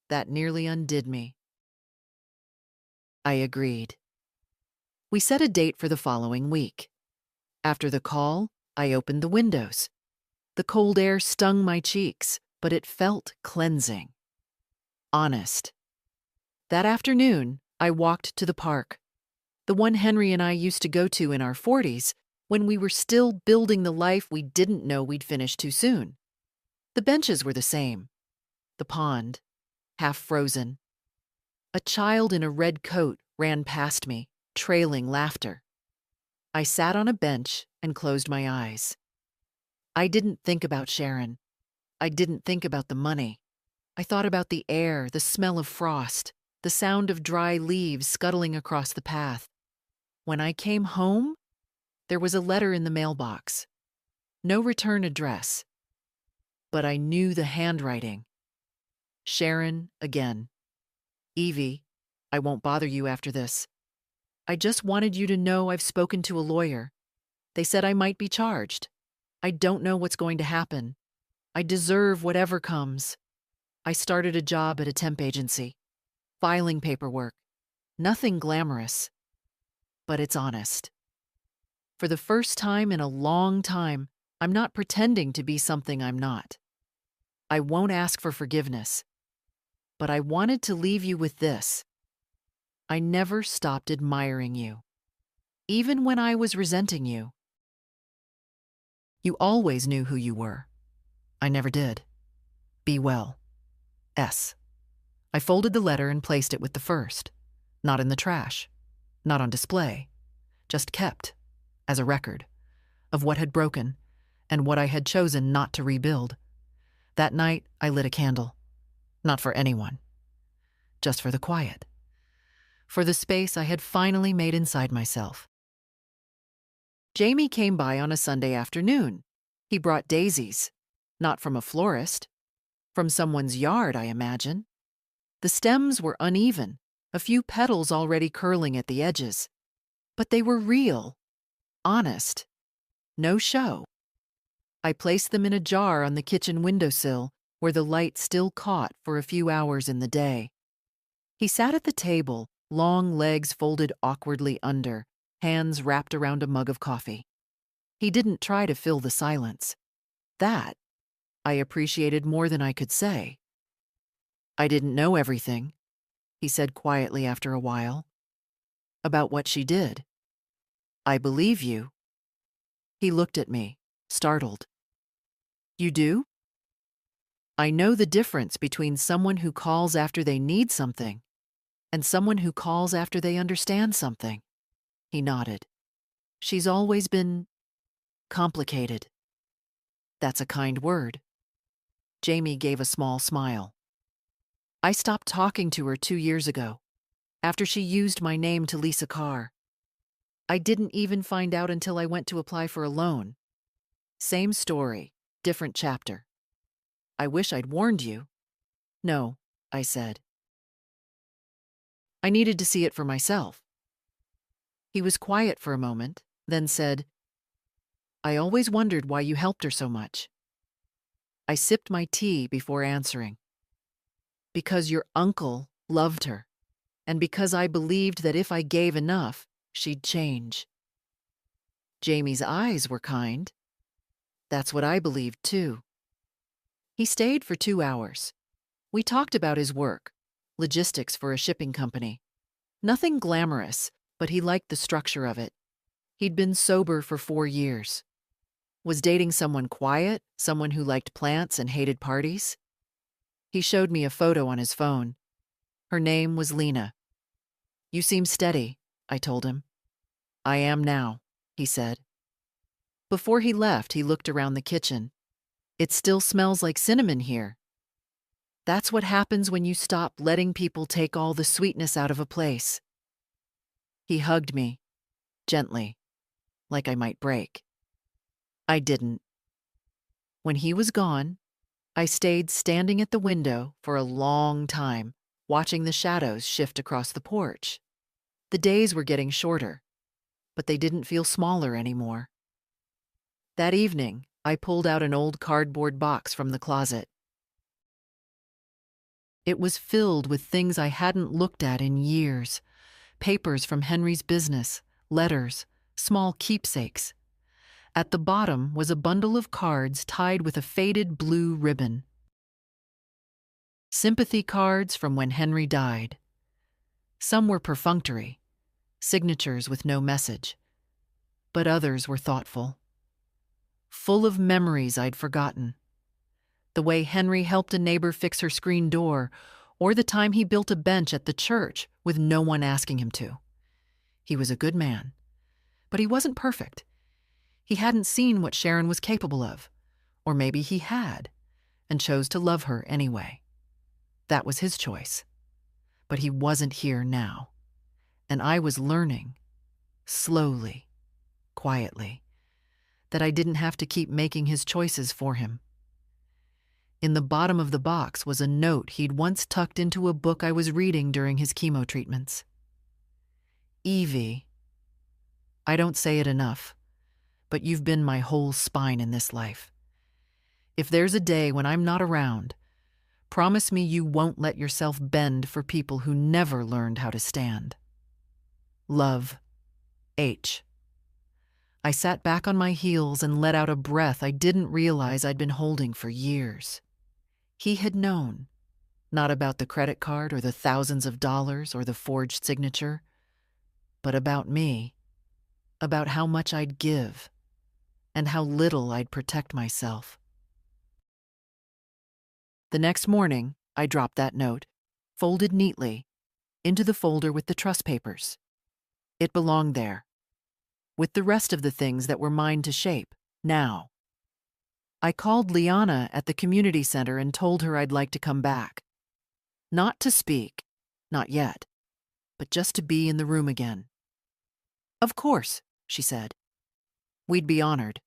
That nearly undid me. I agreed. We set a date for the following week. After the call, I opened the windows. The cold air stung my cheeks, but it felt cleansing. Honest. That afternoon, I walked to the park, the one Henry and I used to go to in our 40s when we were still building the life we didn't know we'd finish too soon. The benches were the same. The pond, half frozen. A child in a red coat ran past me, trailing laughter. I sat on a bench and closed my eyes. I didn't think about Sharon. I didn't think about the money. I thought about the air, the smell of frost, the sound of dry leaves scuttling across the path. When I came home, there was a letter in the mailbox. No return address. But I knew the handwriting. Sharon again. "Evie, I won't bother you after this. I just wanted you to know I've spoken to a lawyer. They said I might be charged. I don't know what's going to happen. I deserve whatever comes. I started a job at a temp agency. Filing paperwork. Nothing glamorous. But it's honest. For the first time in a long time, I'm not pretending to be something I'm not. I won't ask for forgiveness. But I wanted to leave you with this. I never stopped admiring you. Even when I was resenting you. You always knew who you were. I never did. Be well. S." I folded the letter and placed it with the first. Not in the trash. Not on display. Just kept, as a record, of what had broken and what I had chosen not to rebuild. That night, I lit a candle. Not for anyone. Just for the quiet. For the space I had finally made inside myself. Jamie came by on a Sunday afternoon. He brought daisies. Not from a florist. From someone's yard, I imagine. The stems were uneven, a few petals already curling at the edges. But they were real. Honest. No show. I placed them in a jar on the kitchen windowsill where the light still caught for a few hours in the day. He sat at the table, long legs folded awkwardly under, hands wrapped around a mug of coffee. He didn't try to fill the silence. That I appreciated more than I could say. "I didn't know everything," he said quietly after a while. "About what she did. I believe you." He looked at me, startled. "You do?" "I know the difference between someone who calls after they need something and someone who calls after they understand something." He nodded. "She's always been complicated." That's a kind word. Jamie gave a small smile. "I stopped talking to her 2 years ago, after she used my name to lease a car. I didn't even find out until I went to apply for a loan. Same story, different chapter. I wish I'd warned you." "No," I said. "I needed to see it for myself." He was quiet for a moment, then said, "I always wondered why you helped her so much." I sipped my tea before answering. "Because your uncle loved her, and because I believed that if I gave enough, she'd change." Jamie's eyes were kind. That's what I believed, too. He stayed for 2 hours. We talked about his work, logistics for a shipping company, Nothing glamorous, but he liked the structure of it. He'd been sober for 4 years. Was dating someone quiet, someone who liked plants and hated parties. He showed me a photo on his phone. Her name was Lena. "You seem steady," I told him. "I am now," he said. Before he left, he looked around the kitchen. "It still smells like cinnamon here." That's what happens when you stop letting people take all the sweetness out of a place. He hugged me, gently, like I might break. I didn't. When he was gone, I stayed standing at the window for a long time, watching the shadows shift across the porch. The days were getting shorter, but they didn't feel smaller anymore. That evening, I pulled out an old cardboard box from the closet. It was filled with things I hadn't looked at in years. Papers from Henry's business, letters, small keepsakes. At the bottom was a bundle of cards tied with a faded blue ribbon. Sympathy cards from when Henry died. Some were perfunctory, signatures with no message, but others were thoughtful. Full of memories I'd forgotten. The way Henry helped a neighbor fix her screen door, or the time he built a bench at the church with no one asking him to. He was a good man, but he wasn't perfect. He hadn't seen what Sharon was capable of, or maybe he had, and chose to love her anyway. That was his choice. But he wasn't here now, and I was learning, slowly, quietly, that I didn't have to keep making his choices for him. In the bottom of the box was a note he'd once tucked into a book I was reading during his chemo treatments. "Evie, I don't say it enough, but you've been my whole spine in this life. If there's a day when I'm not around, promise me you won't let yourself bend for people who never learned how to stand. Love, H." I sat back on my heels and let out a breath I didn't realize I'd been holding for years. He had known, not about the credit card or the thousands of dollars or the forged signature, but about me, about how much I'd give and how little I'd protect myself. The next morning, I dropped that note, folded neatly, into the folder with the trust papers. It belonged there, with the rest of the things that were mine to shape, now. I called Liana at the community center and told her I'd like to come back. Not to speak, not yet, but just to be in the room again. "Of course," she said. "We'd be honored."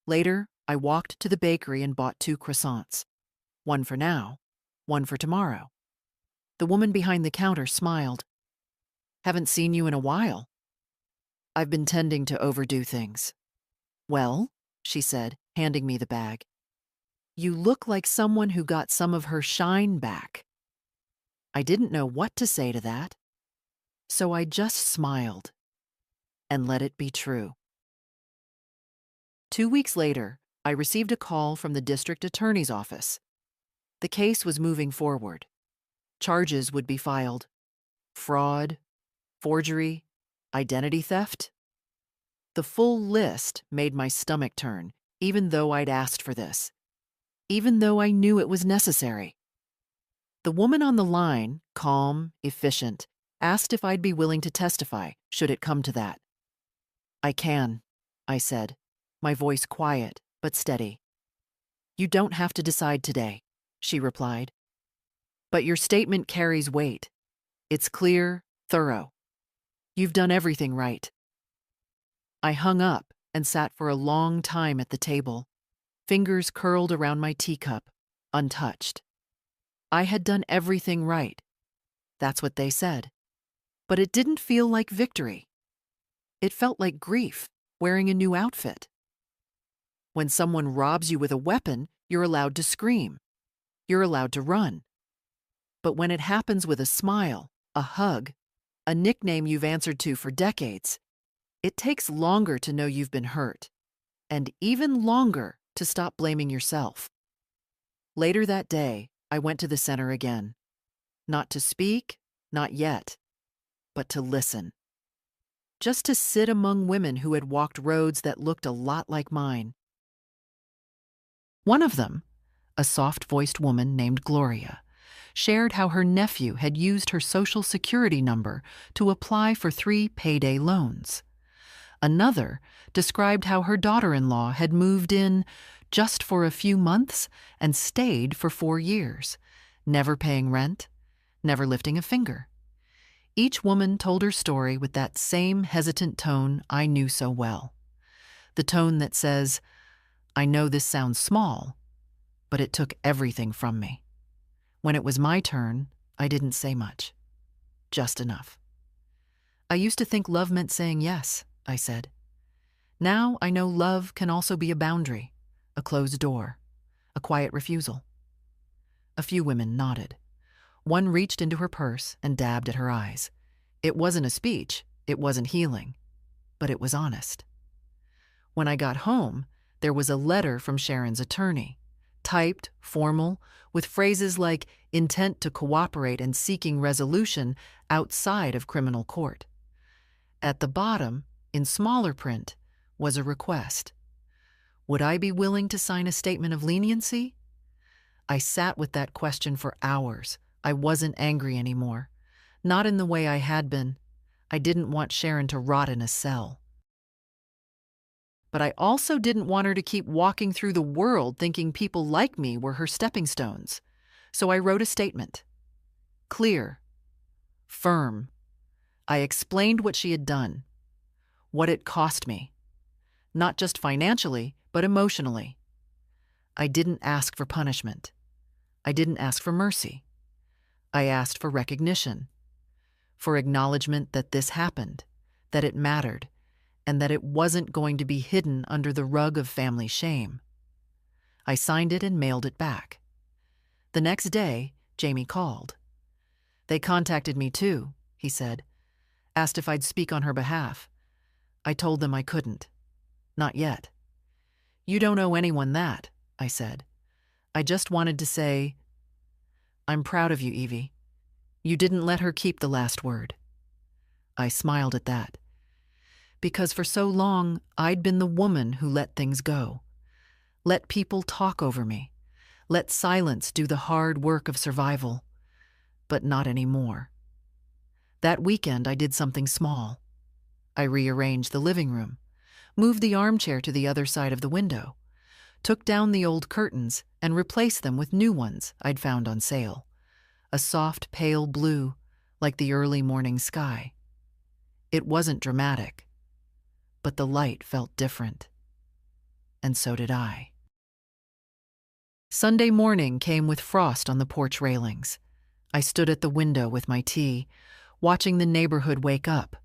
Later, I walked to the bakery and bought 2 croissants. One for now, one for tomorrow. The woman behind the counter smiled. "Haven't seen you in a while." "I've been tending to overdo things." "Well," she said, handing me the bag, "you look like someone who got some of her shine back." I didn't know what to say to that, so I just smiled and let it be true. 2 weeks later, I received a call from the district attorney's office. The case was moving forward. Charges would be filed. Fraud, forgery, identity theft. The full list made my stomach turn, even though I'd asked for this, even though I knew it was necessary. The woman on the line, calm, efficient, asked if I'd be willing to testify, should it come to that. "I can," I said, my voice quiet but steady. "You don't have to decide today," she replied. "But your statement carries weight. It's clear, thorough. You've done everything right." I hung up and sat for a long time at the table, fingers curled around my teacup, untouched. I had done everything right. That's what they said. But it didn't feel like victory. It felt like grief, wearing a new outfit. When someone robs you with a weapon, you're allowed to scream. You're allowed to run. But when it happens with a smile, a hug, a nickname you've answered to for decades, it takes longer to know you've been hurt, and even longer to stop blaming yourself. Later that day, I went to the center again. Not to speak, not yet, but to listen. Just to sit among women who had walked roads that looked a lot like mine. One of them, a soft-voiced woman named Gloria, shared how her nephew had used her Social Security number to apply for 3 payday loans. Another described how her daughter-in-law had moved in just for a few months and stayed for 4 years, never paying rent, never lifting a finger. Each woman told her story with that same hesitant tone I knew so well. The tone that says, "I know this sounds small, but it took everything from me. When it was my turn, I didn't say much. Just enough." "I used to think love meant saying yes," I said. "Now I know love can also be a boundary, a closed door, a quiet refusal." A few women nodded. One reached into her purse and dabbed at her eyes. It wasn't a speech, it wasn't healing, but it was honest. When I got home, there was a letter from Sharon's attorney, typed, formal, with phrases like intent to cooperate and seeking resolution outside of criminal court. At the bottom, in smaller print, was a request. Would I be willing to sign a statement of leniency? I sat with that question for hours. I wasn't angry anymore. Not in the way I had been. I didn't want Sharon to rot in a cell. But I also didn't want her to keep walking through the world thinking people like me were her stepping stones. So I wrote a statement. Clear. Firm. I explained what she had done. What it cost me. Not just financially, but emotionally. I didn't ask for punishment. I didn't ask for mercy. I asked for recognition. For acknowledgement that this happened, that it mattered, and that it wasn't going to be hidden under the rug of family shame. I signed it and mailed it back. The next day, Jamie called. "They contacted me too," he said. "Asked if I'd speak on her behalf. I told them I couldn't. Not yet." "You don't owe anyone that," I said. "I just wanted to say, I'm proud of you, Evie. You didn't let her keep the last word." I smiled at that. Because for so long, I'd been the woman who let things go. Let people talk over me. Let silence do the hard work of survival. But not anymore. That weekend, I did something small. I rearranged the living room, moved the armchair to the other side of the window, took down the old curtains and replaced them with new ones I'd found on sale. A soft, pale blue, like the early morning sky. It wasn't dramatic, but the light felt different. And so did I. Sunday morning came with frost on the porch railings. I stood at the window with my tea, watching the neighborhood wake up.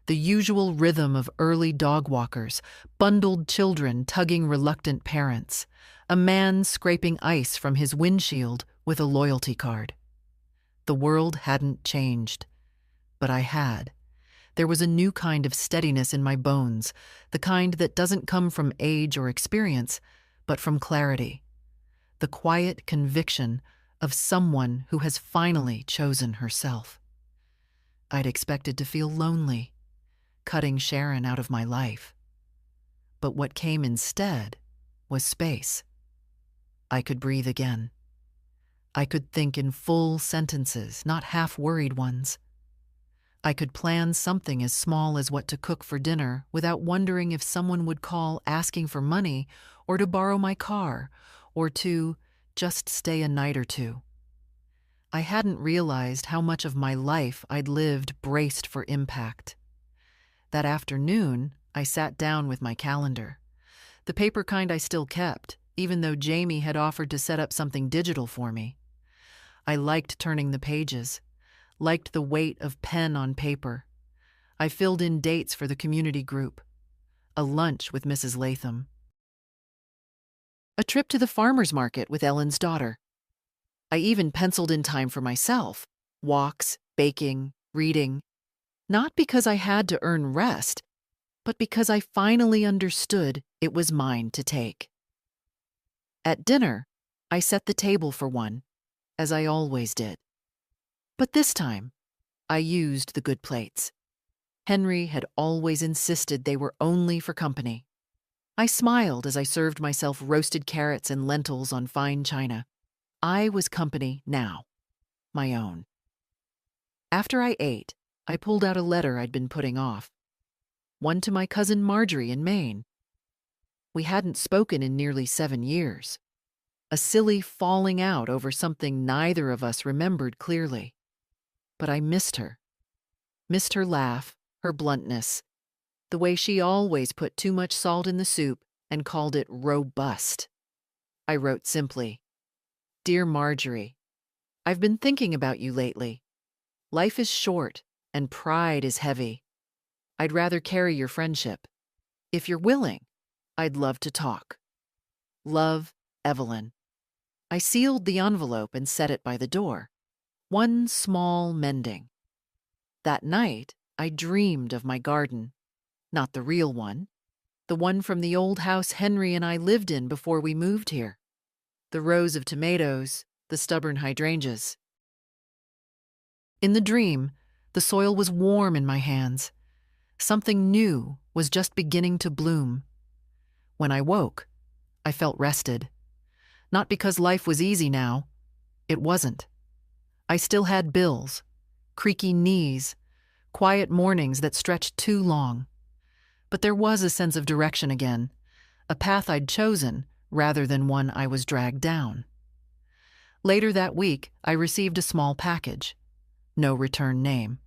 The usual rhythm of early dog walkers, bundled children tugging reluctant parents, a man scraping ice from his windshield with a loyalty card. The world hadn't changed, but I had. There was a new kind of steadiness in my bones, the kind that doesn't come from age or experience, but from clarity. The quiet conviction of someone who has finally chosen herself. I'd expected to feel lonely, cutting Sharon out of my life. But what came instead was space. I could breathe again. I could think in full sentences, not half-worried ones. I could plan something as small as what to cook for dinner without wondering if someone would call asking for money or to borrow my car or to just stay a night or two. I hadn't realized how much of my life I'd lived braced for impact. That afternoon, I sat down with my calendar. The paper kind I still kept, even though Jamie had offered to set up something digital for me. I liked turning the pages, liked the weight of pen on paper. I filled in dates for the community group, a lunch with Mrs. Latham, a trip to the farmer's market with Ellen's daughter. I even penciled in time for myself, walks, baking, reading, not because I had to earn rest, but because I finally understood it was mine to take. At dinner, I set the table for one, as I always did. But this time, I used the good plates. Henry had always insisted they were only for company. I smiled as I served myself roasted carrots and lentils on fine china. I was company now, my own. After I ate, I pulled out a letter I'd been putting off. One to my cousin Marjorie in Maine. We hadn't spoken in nearly 7 years. A silly falling out over something neither of us remembered clearly. But I missed her. Missed her laugh, her bluntness, the way she always put too much salt in the soup and called it robust. I wrote simply, "Dear Marjorie, I've been thinking about you lately. Life is short and pride is heavy. I'd rather carry your friendship. If you're willing, I'd love to talk. Love, Evelyn." I sealed the envelope and set it by the door. One small mending. That night, I dreamed of my garden. Not the real one. The one from the old house Henry and I lived in before we moved here. The rows of tomatoes, the stubborn hydrangeas. In the dream, the soil was warm in my hands. Something new was just beginning to bloom. When I woke, I felt rested. Not because life was easy now. It wasn't. I still had bills, creaky knees, quiet mornings that stretched too long. But there was a sense of direction again, a path I'd chosen rather than one I was dragged down. Later that week, I received a small package. No return name,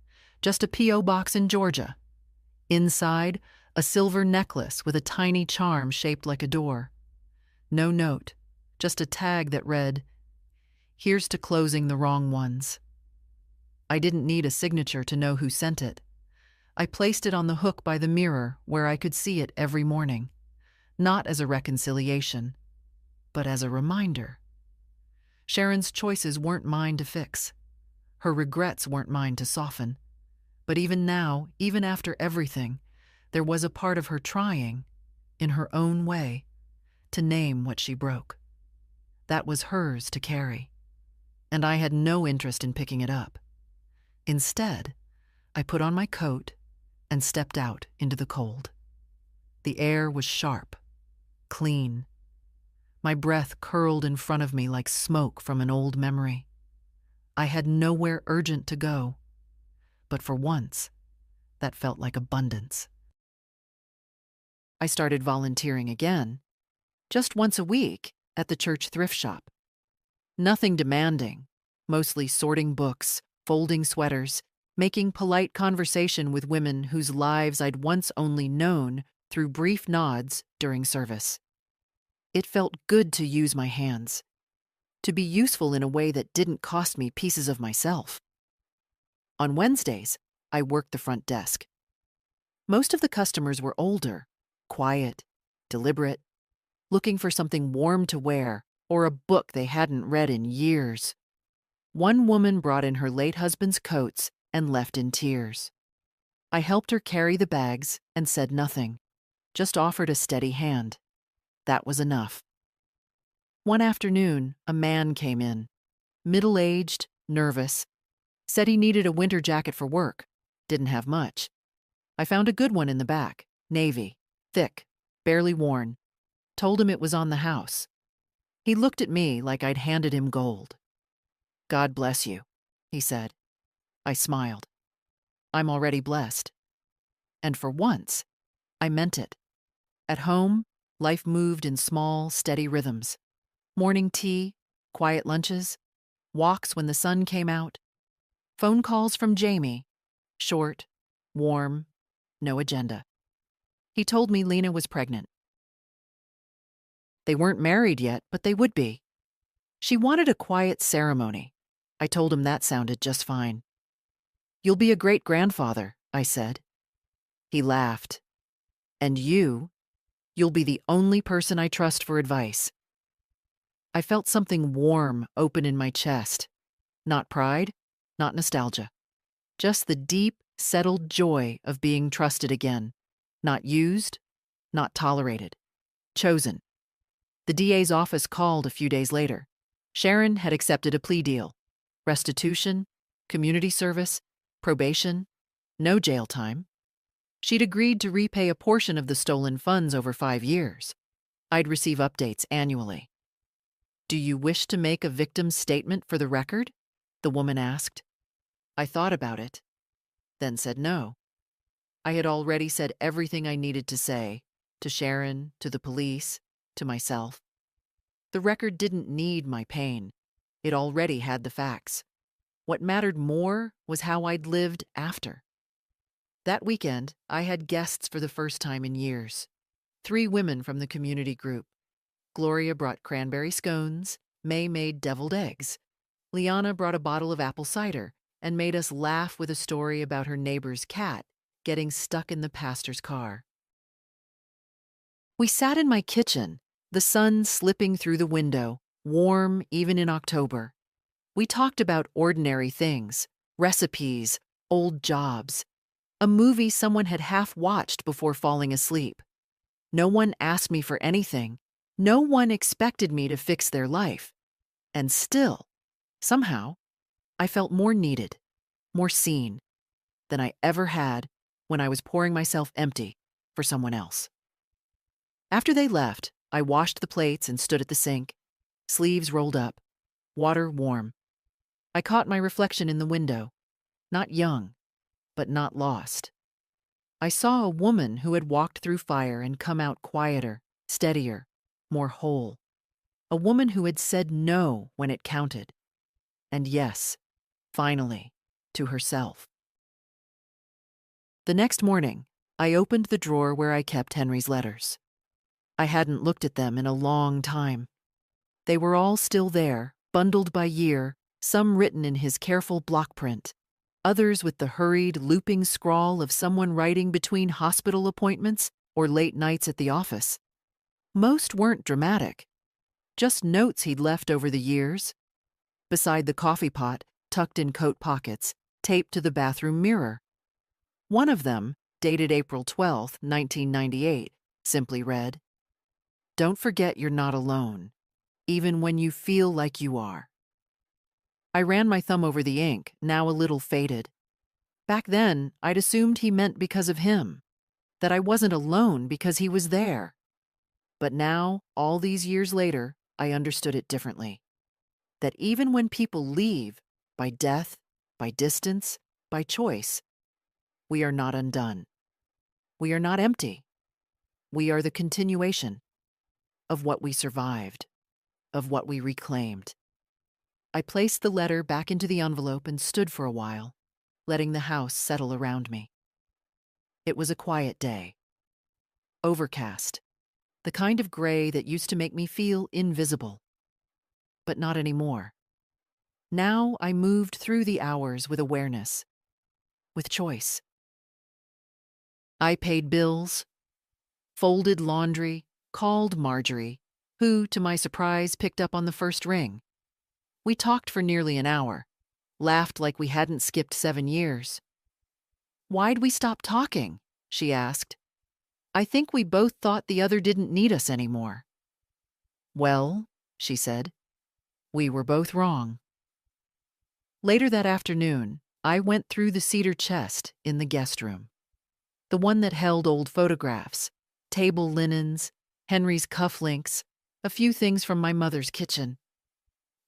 just a P.O. box in Georgia. Inside, a silver necklace with a tiny charm shaped like a door. No note, just a tag that read, "Here's to closing the wrong ones." I didn't need a signature to know who sent it. I placed it on the hook by the mirror where I could see it every morning, not as a reconciliation, but as a reminder. Sharon's choices weren't mine to fix. Her regrets weren't mine to soften. But even now, even after everything, there was a part of her trying, in her own way, to name what she broke. That was hers to carry, and I had no interest in picking it up. Instead, I put on my coat and stepped out into the cold. The air was sharp, clean. My breath curled in front of me like smoke from an old memory. I had nowhere urgent to go, but for once, that felt like abundance. I started volunteering again, just once a week, at the church thrift shop. Nothing demanding, mostly sorting books, folding sweaters, making polite conversation with women whose lives I'd once only known through brief nods during service. It felt good to use my hands, to be useful in a way that didn't cost me pieces of myself. On Wednesdays, I worked the front desk. Most of the customers were older, quiet, deliberate, looking for something warm to wear or a book they hadn't read in years. One woman brought in her late husband's coats and left in tears. I helped her carry the bags and said nothing, just offered a steady hand. That was enough. One afternoon, a man came in, middle-aged, nervous, said he needed a winter jacket for work, didn't have much. I found a good one in the back, navy, thick, barely worn. Told him it was on the house. He looked at me like I'd handed him gold. "God bless you," he said. I smiled. I'm already blessed. And for once, I meant it. At home, life moved in small, steady rhythms. Morning tea, quiet lunches, walks when the sun came out, phone calls from Jamie, short, warm, no agenda. He told me Lena was pregnant. They weren't married yet, but they would be. She wanted a quiet ceremony. I told him that sounded just fine. "You'll be a great-grandfather," I said. He laughed. "And you'll be the only person I trust for advice." I felt something warm open in my chest. Not pride, not nostalgia. Just the deep, settled joy of being trusted again. Not used, not tolerated. Chosen. The DA's office called a few days later. Sharon had accepted a plea deal. Restitution, community service, Probation, no jail time. She'd agreed to repay a portion of the stolen funds over 5 years. I'd receive updates annually. "Do you wish to make a victim's statement for the record?" the woman asked. I thought about it, then said no. I had already said everything I needed to say, to Sharon, to the police, to myself. The record didn't need my pain. It already had the facts. What mattered more was how I'd lived after. That weekend, I had guests for the first time in years. 3 women from the community group. Gloria brought cranberry scones, May made deviled eggs. Liana brought a bottle of apple cider and made us laugh with a story about her neighbor's cat getting stuck in the pastor's car. We sat in my kitchen, the sun slipping through the window, warm even in October. We talked about ordinary things, recipes, old jobs, a movie someone had half-watched before falling asleep. No one asked me for anything. No one expected me to fix their life. And still, somehow, I felt more needed, more seen, than I ever had when I was pouring myself empty for someone else. After they left, I washed the plates and stood at the sink, sleeves rolled up, water warm. I caught my reflection in the window, not young, but not lost. I saw a woman who had walked through fire and come out quieter, steadier, more whole. A woman who had said no when it counted. And yes, finally, to herself. The next morning, I opened the drawer where I kept Henry's letters. I hadn't looked at them in a long time. They were all still there, bundled by year, some written in his careful block print, others with the hurried, looping scrawl of someone writing between hospital appointments or late nights at the office. Most weren't dramatic, just notes he'd left over the years. Beside the coffee pot, tucked in coat pockets, taped to the bathroom mirror. One of them, dated April 12, 1998, simply read, "Don't forget you're not alone, even when you feel like you are." I ran my thumb over the ink, now a little faded. Back then, I'd assumed he meant because of him, that I wasn't alone because he was there. But now, all these years later, I understood it differently. That even when people leave, by death, by distance, by choice, we are not undone. We are not empty. We are the continuation of what we survived, of what we reclaimed. I placed the letter back into the envelope and stood for a while, letting the house settle around me. It was a quiet day. Overcast, the kind of gray that used to make me feel invisible. But not anymore. Now I moved through the hours with awareness, with choice. I paid bills, folded laundry, called Marjorie, who, to my surprise, picked up on the first ring. We talked for nearly an hour, laughed like we hadn't skipped 7 years. "Why'd we stop talking?" she asked. "I think we both thought the other didn't need us anymore." "Well," she said, "we were both wrong." Later that afternoon, I went through the cedar chest in the guest room. The one that held old photographs, table linens, Henry's cufflinks, a few things from my mother's kitchen.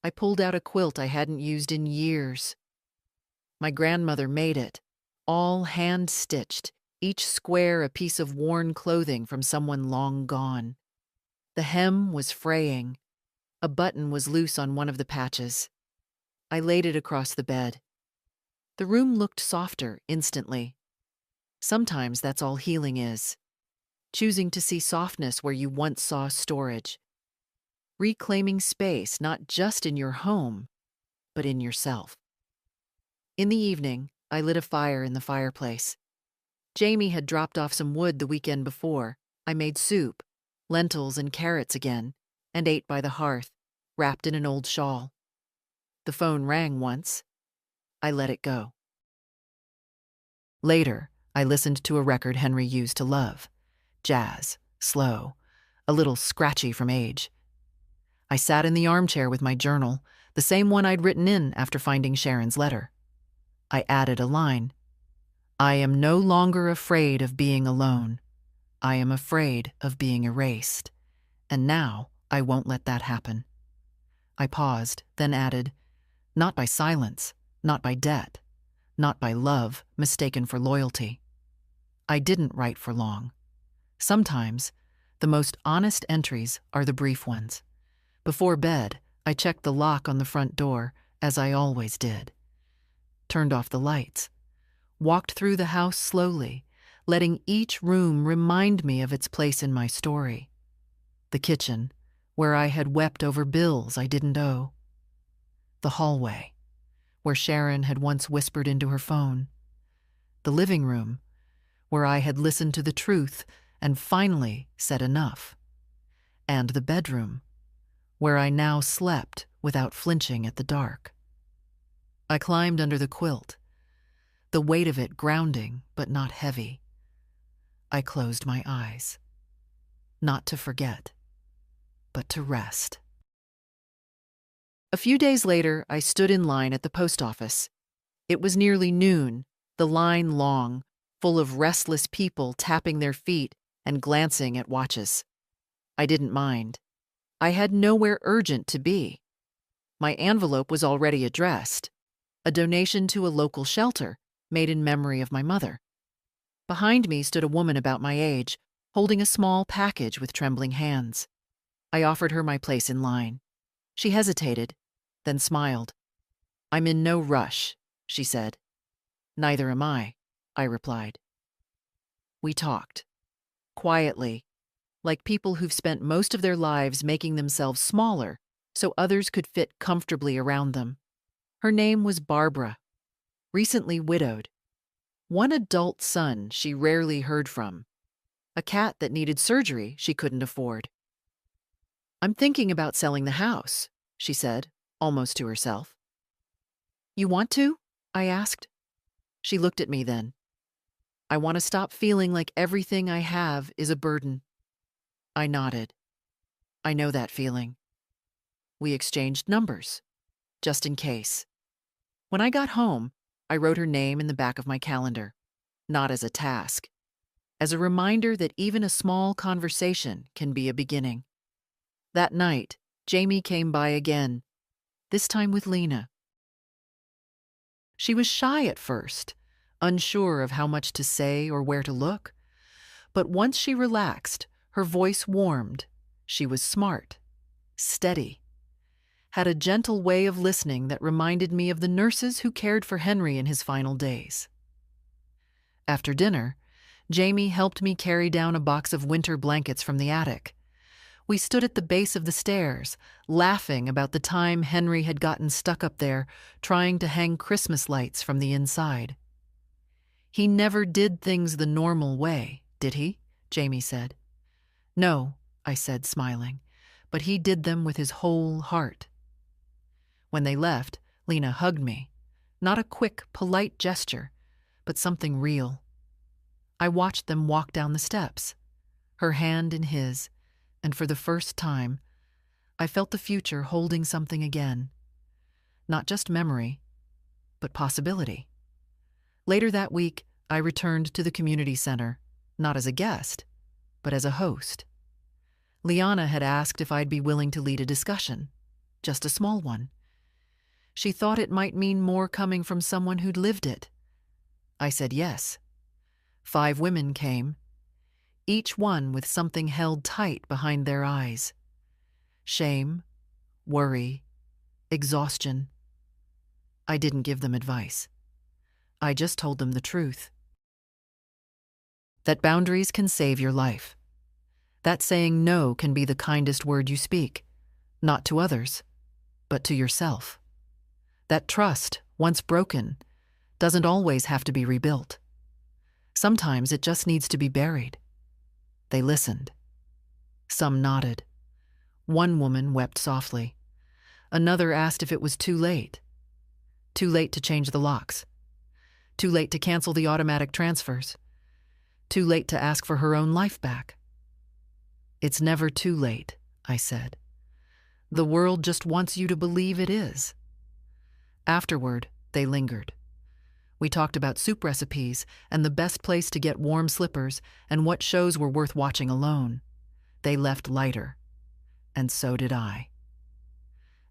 I pulled out a quilt I hadn't used in years. My grandmother made it, all hand-stitched, each square a piece of worn clothing from someone long gone. The hem was fraying. A button was loose on one of the patches. I laid it across the bed. The room looked softer instantly. Sometimes that's all healing is. Choosing to see softness where you once saw storage. Reclaiming space not just in your home, but in yourself. In the evening, I lit a fire in the fireplace. Jamie had dropped off some wood the weekend before. I made soup, lentils and carrots again, and ate by the hearth, wrapped in an old shawl. The phone rang once. I let it go. Later, I listened to a record Henry used to love. Jazz, slow, a little scratchy from age. I sat in the armchair with my journal, the same one I'd written in after finding Sharon's letter. I added a line. I am no longer afraid of being alone. I am afraid of being erased. And now I won't let that happen. I paused, then added, not by silence, not by debt, not by love mistaken for loyalty. I didn't write for long. Sometimes, the most honest entries are the brief ones. Before bed, I checked the lock on the front door, as I always did. Turned off the lights. Walked through the house slowly, letting each room remind me of its place in my story. The kitchen, where I had wept over bills I didn't owe. The hallway, where Sharon had once whispered into her phone. The living room, where I had listened to the truth and finally said enough. And the bedroom, where I now slept without flinching at the dark. I climbed under the quilt, the weight of it grounding but not heavy. I closed my eyes, not to forget, but to rest. A few days later, I stood in line at the post office. It was nearly noon, the line long, full of restless people tapping their feet and glancing at watches. I didn't mind. I had nowhere urgent to be. My envelope was already addressed, a donation to a local shelter made in memory of my mother. Behind me stood a woman about my age, holding a small package with trembling hands. I offered her my place in line. She hesitated, then smiled. "I'm in no rush," she said. "Neither am I," I replied. We talked, quietly, like people who've spent most of their lives making themselves smaller so others could fit comfortably around them. Her name was Barbara, recently widowed. One adult son she rarely heard from. A cat that needed surgery she couldn't afford. "I'm thinking about selling the house," she said, almost to herself. "You want to?" I asked. She looked at me then. "I want to stop feeling like everything I have is a burden." I nodded. "I know that feeling." We exchanged numbers, just in case. When I got home, I wrote her name in the back of my calendar, not as a task, as a reminder that even a small conversation can be a beginning. That night, Jamie came by again, this time with Lena. She was shy at first, unsure of how much to say or where to look. But once she relaxed, her voice warmed. She was smart, steady, had a gentle way of listening that reminded me of the nurses who cared for Henry in his final days. After dinner, Jamie helped me carry down a box of winter blankets from the attic. We stood at the base of the stairs, laughing about the time Henry had gotten stuck up there trying to hang Christmas lights from the inside. "He never did things the normal way, did he?" Jamie said. "No," I said, smiling, "but he did them with his whole heart." When they left, Lena hugged me. Not a quick, polite gesture, but something real. I watched them walk down the steps, her hand in his, and for the first time, I felt the future holding something again. Not just memory, but possibility. Later that week, I returned to the community center, not as a guest, but as a host. Liana had asked if I'd be willing to lead a discussion, just a small one. She thought it might mean more coming from someone who'd lived it. I said yes. 5 women came, each one with something held tight behind their eyes. Shame, worry, exhaustion. I didn't give them advice. I just told them the truth. That boundaries can save your life. That saying no can be the kindest word you speak, not to others, but to yourself. That trust, once broken, doesn't always have to be rebuilt. Sometimes it just needs to be buried. They listened. Some nodded. One woman wept softly. Another asked if it was too late. Too late to change the locks. Too late to cancel the automatic transfers. Too late to ask for her own life back. "It's never too late," I said. "The world just wants you to believe it is." Afterward, they lingered. We talked about soup recipes and the best place to get warm slippers and what shows were worth watching alone. They left lighter, and so did I.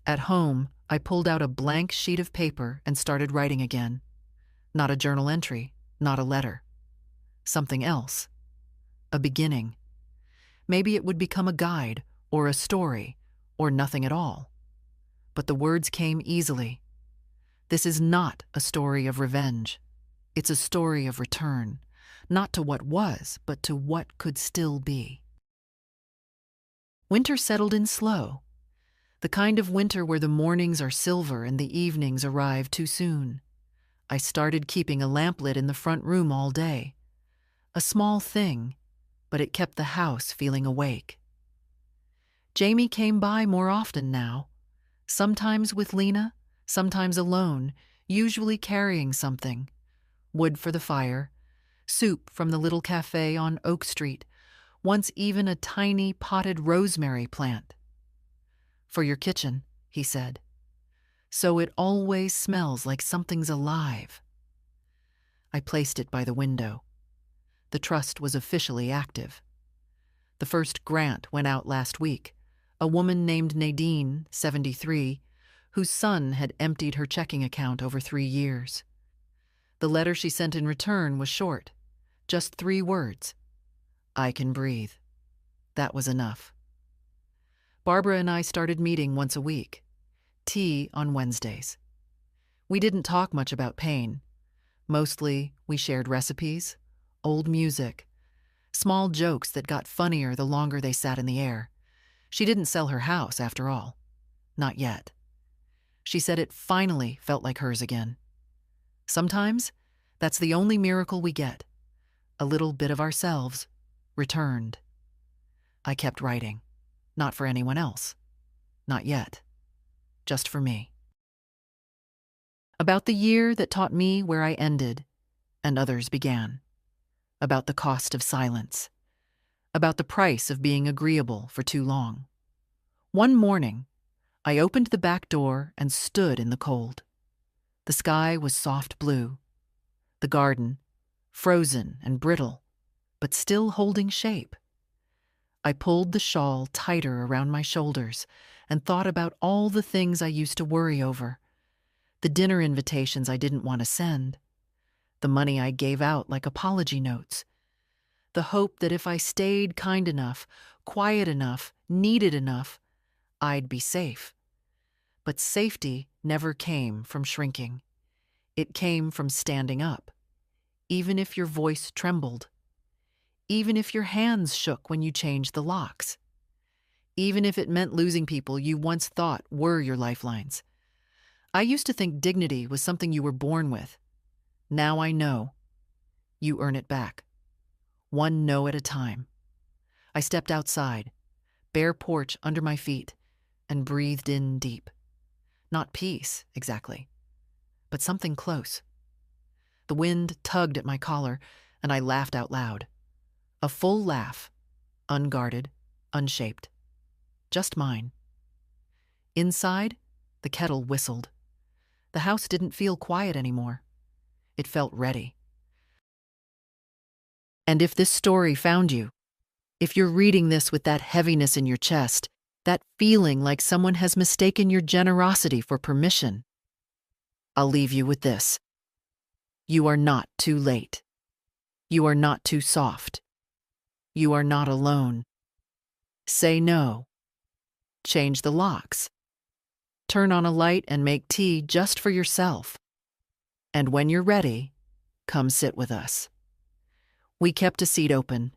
At home, I pulled out a blank sheet of paper and started writing again. Not a journal entry, not a letter. Something else. A beginning. Maybe it would become a guide, or a story, or nothing at all. But the words came easily. This is not a story of revenge. It's a story of return, not to what was, but to what could still be. Winter settled in slow. The kind of winter where the mornings are silver and the evenings arrive too soon. I started keeping a lamplit in the front room all day. A small thing, but it kept the house feeling awake. Jamie came by more often now, sometimes with Lena, sometimes alone, usually carrying something. Wood for the fire, soup from the little cafe on Oak Street, once even a tiny potted rosemary plant. For your kitchen, he said. So it always smells like something's alive. I placed it by the window. The trust was officially active. The first grant went out last week. A woman named Nadine, 73, whose son had emptied her checking account over 3 years. The letter she sent in return was short, just 3 words. I can breathe. That was enough. Barbara and I started meeting once a week. Tea on Wednesdays. We didn't talk much about pain. Mostly, we shared recipes, old music, small jokes that got funnier the longer they sat in the air. She didn't sell her house, after all. Not yet. She said it finally felt like hers again. Sometimes, that's the only miracle we get. A little bit of ourselves, returned. I kept writing. Not for anyone else. Not yet. Just for me. About the year that taught me where I ended, and others began. About the cost of silence. About the price of being agreeable for too long. One morning, I opened the back door and stood in the cold. The sky was soft blue. The garden, frozen and brittle, but still holding shape. I pulled the shawl tighter around my shoulders and thought about all the things I used to worry over. The dinner invitations I didn't want to send. The money I gave out like apology notes. The hope that if I stayed kind enough, quiet enough, needed enough, I'd be safe. But safety never came from shrinking. It came from standing up, even if your voice trembled, even if your hands shook when you changed the locks, even if it meant losing people you once thought were your lifelines. I used to think dignity was something you were born with. Now I know. You earn it back. One no at a time. I stepped outside, bare porch under my feet, and breathed in deep. Not peace, exactly, but something close. The wind tugged at my collar, and I laughed out loud. A full laugh, unguarded, unshaped. Just mine. Inside, the kettle whistled. The house didn't feel quiet anymore. It felt ready. And if this story found you, if you're reading this with that heaviness in your chest, that feeling like someone has mistaken your generosity for permission, I'll leave you with this. You are not too late. You are not too soft. You are not alone. Say no. Change the locks. Turn on a light and make tea just for yourself. And when you're ready, come sit with us. We kept a seat open,